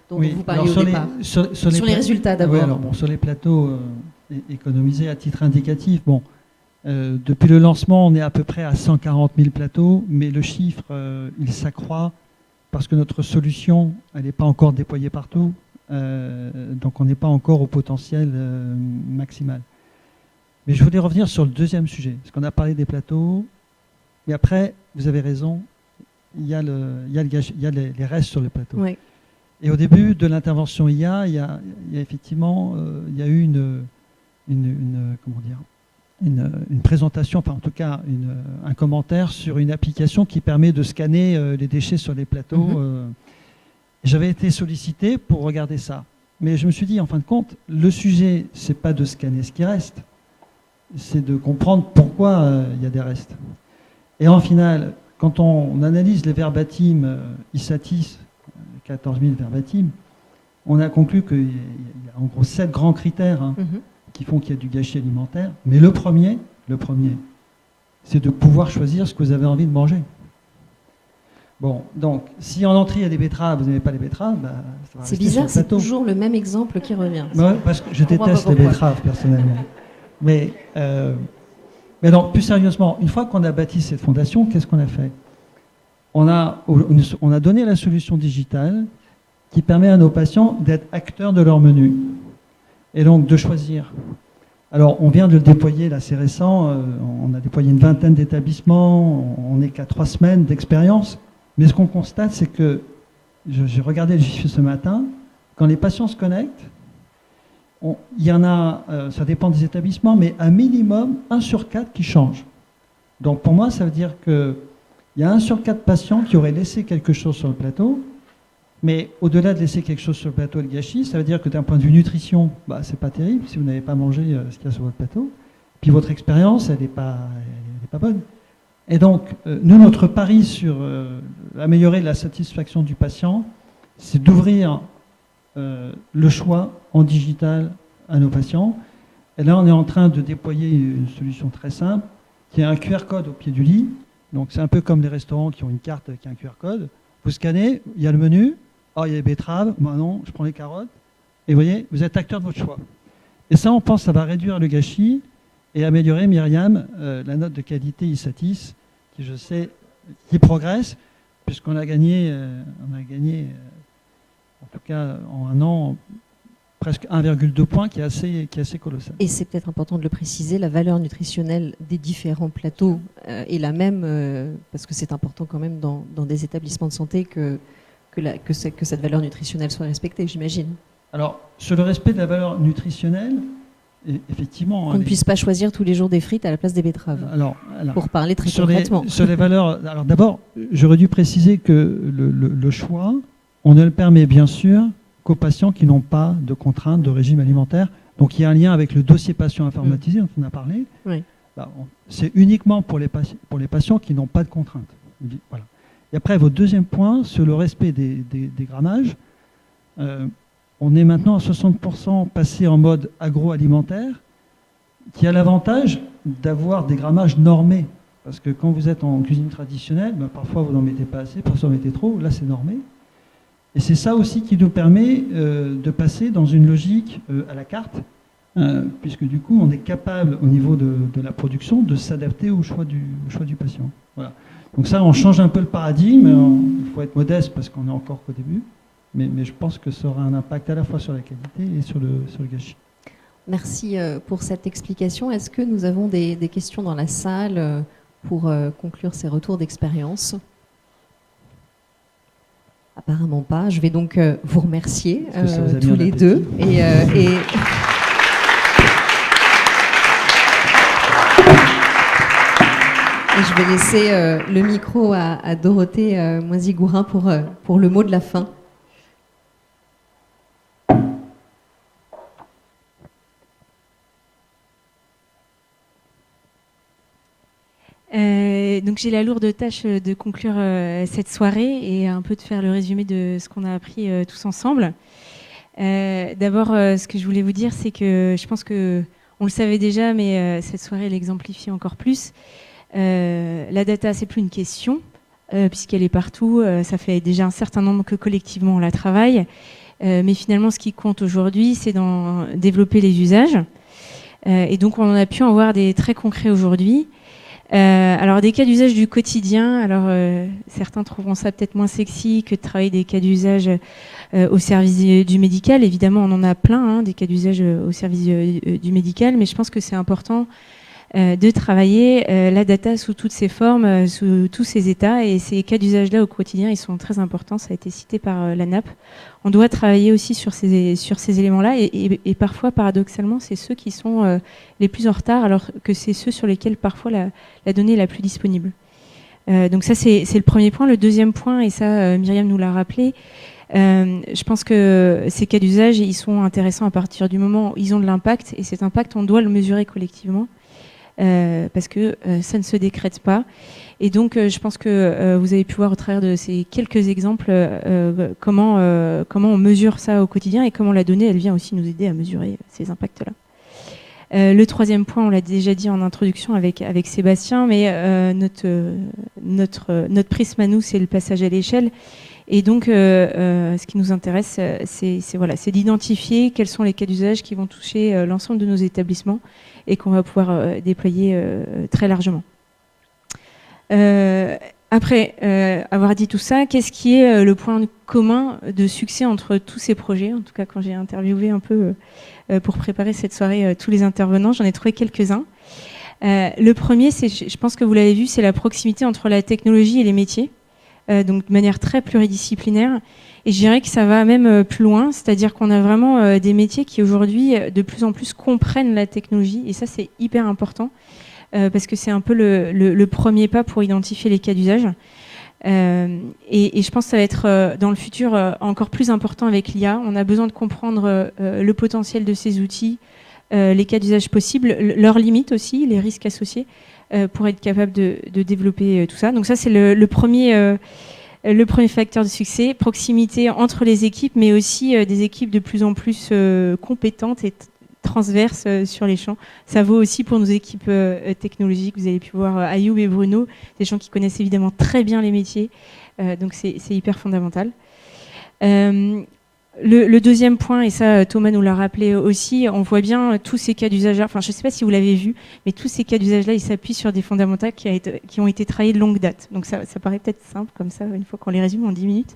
dont vous parliez au départ. Sur les résultats d'abord. Sur les plateaux économisés à titre indicatif, depuis le lancement, on est à peu près à 140 000 plateaux, mais le chiffre, il s'accroît parce que notre solution, elle n'est pas encore déployée partout, donc on n'est pas encore au potentiel maximal. Mais je voulais revenir sur le deuxième sujet, parce qu'on a parlé des plateaux, mais après, vous avez raison, il y a les restes sur les plateaux. Oui. Et au début de l'intervention IA, il y a effectivement eu une présentation, enfin en tout cas un commentaire sur une application qui permet de scanner les déchets sur les plateaux. J'avais été sollicité pour regarder ça. Mais je me suis dit, en fin de compte, le sujet, c'est pas de scanner ce qui reste, c'est de comprendre pourquoi il y a des restes. Et en final, quand on analyse les verbatim ISATIS, 14 000 verbatim, on a conclu qu'il y a en gros 7 grands critères qui font qu'il y a du gâchis alimentaire. Mais le premier, c'est de pouvoir choisir ce que vous avez envie de manger. Bon, donc, si en entrée il y a des betteraves, vous n'aimez pas les betteraves, ça va. C'est bizarre, c'est toujours le même exemple qui revient. Parce que je déteste les betteraves, personnellement. Mais non, plus sérieusement, une fois qu'on a bâti cette fondation, qu'est-ce qu'on a fait ? On a donné la solution digitale qui permet à nos patients d'être acteurs de leur menu et donc de choisir. Alors, on vient de le déployer, là c'est récent, on a déployé une vingtaine d'établissements, on n'est qu'à 3 semaines d'expérience, mais ce qu'on constate, c'est que, j'ai regardé le chiffre ce matin, quand les patients se connectent, il y en a, ça dépend des établissements, mais un minimum 1 sur 4 qui change. Donc pour moi, ça veut dire qu'il y a 1 sur 4 patients qui auraient laissé quelque chose sur le plateau, mais au-delà de laisser quelque chose sur le plateau de gâchis, ça veut dire que d'un point de vue nutrition, bah, c'est pas terrible si vous n'avez pas mangé ce qu'il y a sur votre plateau. Puis votre expérience, elle n'est pas bonne. Et donc, nous, notre pari sur améliorer la satisfaction du patient, c'est d'ouvrir le choix en digital à nos patients. Et là, on est en train de déployer une solution très simple, qui est un QR code au pied du lit. Donc, c'est un peu comme les restaurants qui ont une carte avec un QR code. Vous scannez, il y a le menu. Oh, il y a les betteraves. Ben non, je prends les carottes. Et vous voyez, vous êtes acteur de votre choix. Et ça, on pense que ça va réduire le gâchis et améliorer, Myriam, la note de qualité ISATIS, qui, je sais, qui progresse, puisqu'on a gagné, en tout cas en 1 an, presque 1,2 points, qui est assez colossal. Et c'est peut-être important de le préciser, la valeur nutritionnelle des différents plateaux est la même, parce que c'est important quand même dans des établissements de santé que cette valeur nutritionnelle soit respectée, j'imagine. Alors, sur le respect de la valeur nutritionnelle, effectivement... Qu'on ne puisse pas choisir tous les jours des frites à la place des betteraves, pour parler très concrètement. Sur les valeurs... Alors d'abord, j'aurais dû préciser que le choix, on ne le permet bien sûr qu'aux patients qui n'ont pas de contraintes de régime alimentaire. Donc il y a un lien avec le dossier patient informatisé dont on a parlé. Oui. C'est uniquement pour les patients qui n'ont pas de contraintes. Voilà. Et après, votre deuxième point, sur le respect des grammages, on est maintenant à 60% passé en mode agroalimentaire, qui a l'avantage d'avoir des grammages normés. Parce que quand vous êtes en cuisine traditionnelle, parfois vous n'en mettez pas assez, parfois vous en mettez trop, là c'est normé. Et c'est ça aussi qui nous permet de passer dans une logique à la carte, puisque du coup on est capable au niveau de la production de s'adapter au choix du patient. Voilà. Donc ça, on change un peu le paradigme, il faut être modeste parce qu'on est encore qu'au début, mais je pense que ça aura un impact à la fois sur la qualité et sur le gâchis. Merci pour cette explication. Est-ce que nous avons des questions dans la salle pour conclure ces retours d'expérience ? Apparemment pas. Je vais donc vous remercier tous les deux. Et je vais laisser le micro à Dorothée Moisy-Gourin pour le mot de la fin. Donc j'ai la lourde tâche de conclure cette soirée et un peu de faire le résumé de ce qu'on a appris tous ensemble. D'abord, ce que je voulais vous dire, c'est que je pense que on le savait déjà, mais cette soirée l'exemplifie encore plus. La data, c'est plus une question, puisqu'elle est partout. Ça fait déjà un certain nombre que collectivement on la travaille. Mais finalement, ce qui compte aujourd'hui, c'est d'en développer les usages. Et donc, on en a pu en voir des très concrets aujourd'hui. Alors des cas d'usage du quotidien, alors certains trouveront ça peut-être moins sexy que de travailler des cas d'usage au service du médical. Évidemment, on en a plein, des cas d'usage au service du médical, mais je pense que c'est important de travailler la data sous toutes ses formes, sous tous ses états, et ces cas d'usage-là au quotidien, ils sont très importants, ça a été cité par l'ANAP. On doit travailler aussi sur ces éléments-là, et parfois, paradoxalement, c'est ceux qui sont les plus en retard, alors que c'est ceux sur lesquels parfois la donnée est la plus disponible. Donc ça, c'est le premier point. Le deuxième point, et ça, Myriam nous l'a rappelé, je pense que ces cas d'usage, ils sont intéressants à partir du moment où ils ont de l'impact, et cet impact, on doit le mesurer collectivement. Parce que ça ne se décrète pas. Et donc, je pense que vous avez pu voir au travers de ces quelques exemples comment on mesure ça au quotidien et comment la donnée, elle vient aussi nous aider à mesurer ces impacts-là. Le troisième point, on l'a déjà dit en introduction avec Sébastien, mais notre prisme à nous, c'est le passage à l'échelle. Et donc, ce qui nous intéresse, c'est d'identifier quels sont les cas d'usage qui vont toucher l'ensemble de nos établissements et qu'on va pouvoir déployer très largement. Après avoir dit tout ça, qu'est-ce qui est le point commun de succès entre tous ces projets? En tout cas, quand j'ai interviewé un peu pour préparer cette soirée tous les intervenants, j'en ai trouvé quelques-uns. Le premier, je pense que vous l'avez vu, c'est la proximité entre la technologie et les métiers, donc de manière très pluridisciplinaire. Et je dirais que ça va même plus loin, c'est-à-dire qu'on a vraiment des métiers qui aujourd'hui de plus en plus comprennent la technologie, et ça c'est hyper important, parce que c'est un peu le premier pas pour identifier les cas d'usage. Et je pense que ça va être dans le futur encore plus important avec l'IA. On a besoin de comprendre le potentiel de ces outils, les cas d'usage possibles, leurs limites aussi, les risques associés, pour être capable de développer tout ça. Donc ça, c'est le premier facteur de succès, proximité entre les équipes, mais aussi des équipes de plus en plus compétentes et transverses sur les champs. Ça vaut aussi pour nos équipes technologiques. Vous avez pu voir Ayoub et Bruno, des gens qui connaissent évidemment très bien les métiers, donc c'est hyper fondamental. Le deuxième point, et ça Thomas nous l'a rappelé aussi, on voit bien tous ces cas d'usage, enfin je ne sais pas si vous l'avez vu, mais tous ces cas d'usage-là, ils s'appuient sur des fondamentaux qui ont été travaillés de longue date. Donc ça paraît peut-être simple comme ça, une fois qu'on les résume en 10 minutes.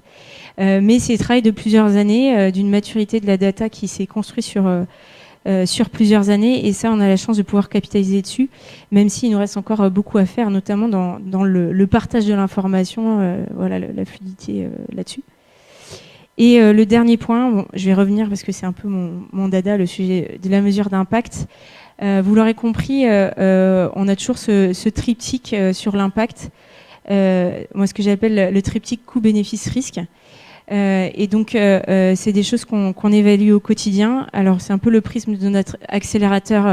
Mais c'est travail de plusieurs années, d'une maturité de la data qui s'est construite sur plusieurs années, et ça on a la chance de pouvoir capitaliser dessus, même s'il nous reste encore beaucoup à faire, notamment dans le partage de l'information, voilà, la fluidité là-dessus. Et le dernier point, bon, je vais revenir parce que c'est un peu mon dada, le sujet de la mesure d'impact. Vous l'aurez compris, on a toujours ce triptyque sur l'impact, moi ce que j'appelle le triptyque coût-bénéfice-risque. Et donc c'est des choses qu'on évalue au quotidien. Alors c'est un peu le prisme de notre accélérateur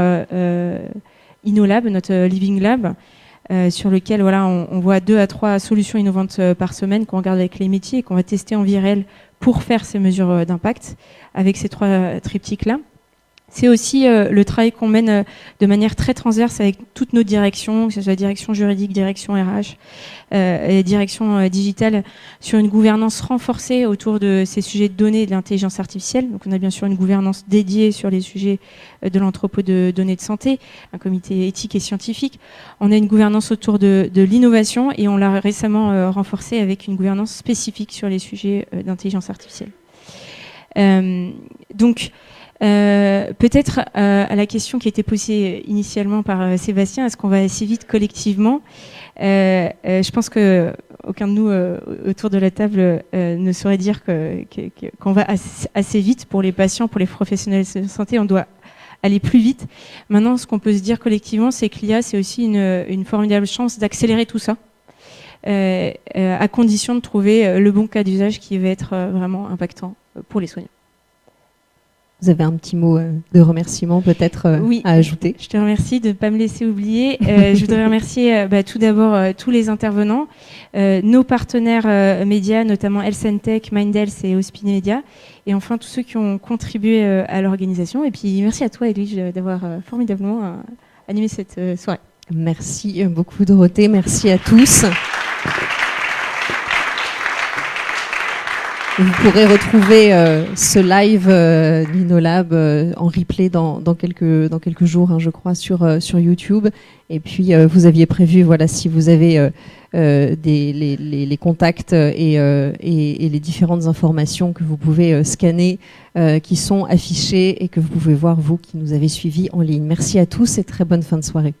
InnoLab, notre Living Lab, sur lequel voilà, on voit 2 à 3 solutions innovantes par semaine qu'on regarde avec les métiers et qu'on va tester en vie réelle pour faire ces mesures d'impact avec ces 3 triptyques-là. C'est aussi le travail qu'on mène de manière très transverse avec toutes nos directions, que ce soit direction juridique, direction RH, et direction digitale, sur une gouvernance renforcée autour de ces sujets de données et de l'intelligence artificielle. Donc on a bien sûr une gouvernance dédiée sur les sujets de l'entrepôt de données de santé, un comité éthique et scientifique. On a une gouvernance autour de l'innovation et on l'a récemment renforcée avec une gouvernance spécifique sur les sujets d'intelligence artificielle. Donc, peut-être à la question qui a été posée initialement par Sébastien, est-ce qu'on va assez vite collectivement? Je pense qu'aucun de nous autour de la table ne saurait dire qu'on va assez vite pour les patients, pour les professionnels de santé. On doit aller plus vite. Maintenant, ce qu'on peut se dire collectivement, c'est que l'IA, c'est aussi une formidable chance d'accélérer tout ça, à condition de trouver le bon cas d'usage qui va être vraiment impactant pour les soignants. Vous avez un petit mot de remerciement peut-être à ajouter? Je te remercie de ne pas me laisser oublier. Je voudrais remercier tout d'abord tous les intervenants, nos partenaires médias, notamment Health & Tech, Mindhealth et Hospimedia, et enfin tous ceux qui ont contribué à l'organisation. Et puis merci à toi, Edwige, d'avoir formidablement animé cette soirée. Merci beaucoup, Dorothée. Merci à tous. Vous pourrez retrouver ce live d'InnoLab en replay dans quelques jours, hein, je crois, sur YouTube. Et puis, vous aviez prévu, voilà, si vous avez les contacts et les différentes informations que vous pouvez scanner, qui sont affichées et que vous pouvez voir, vous qui nous avez suivis en ligne. Merci à tous et très bonne fin de soirée.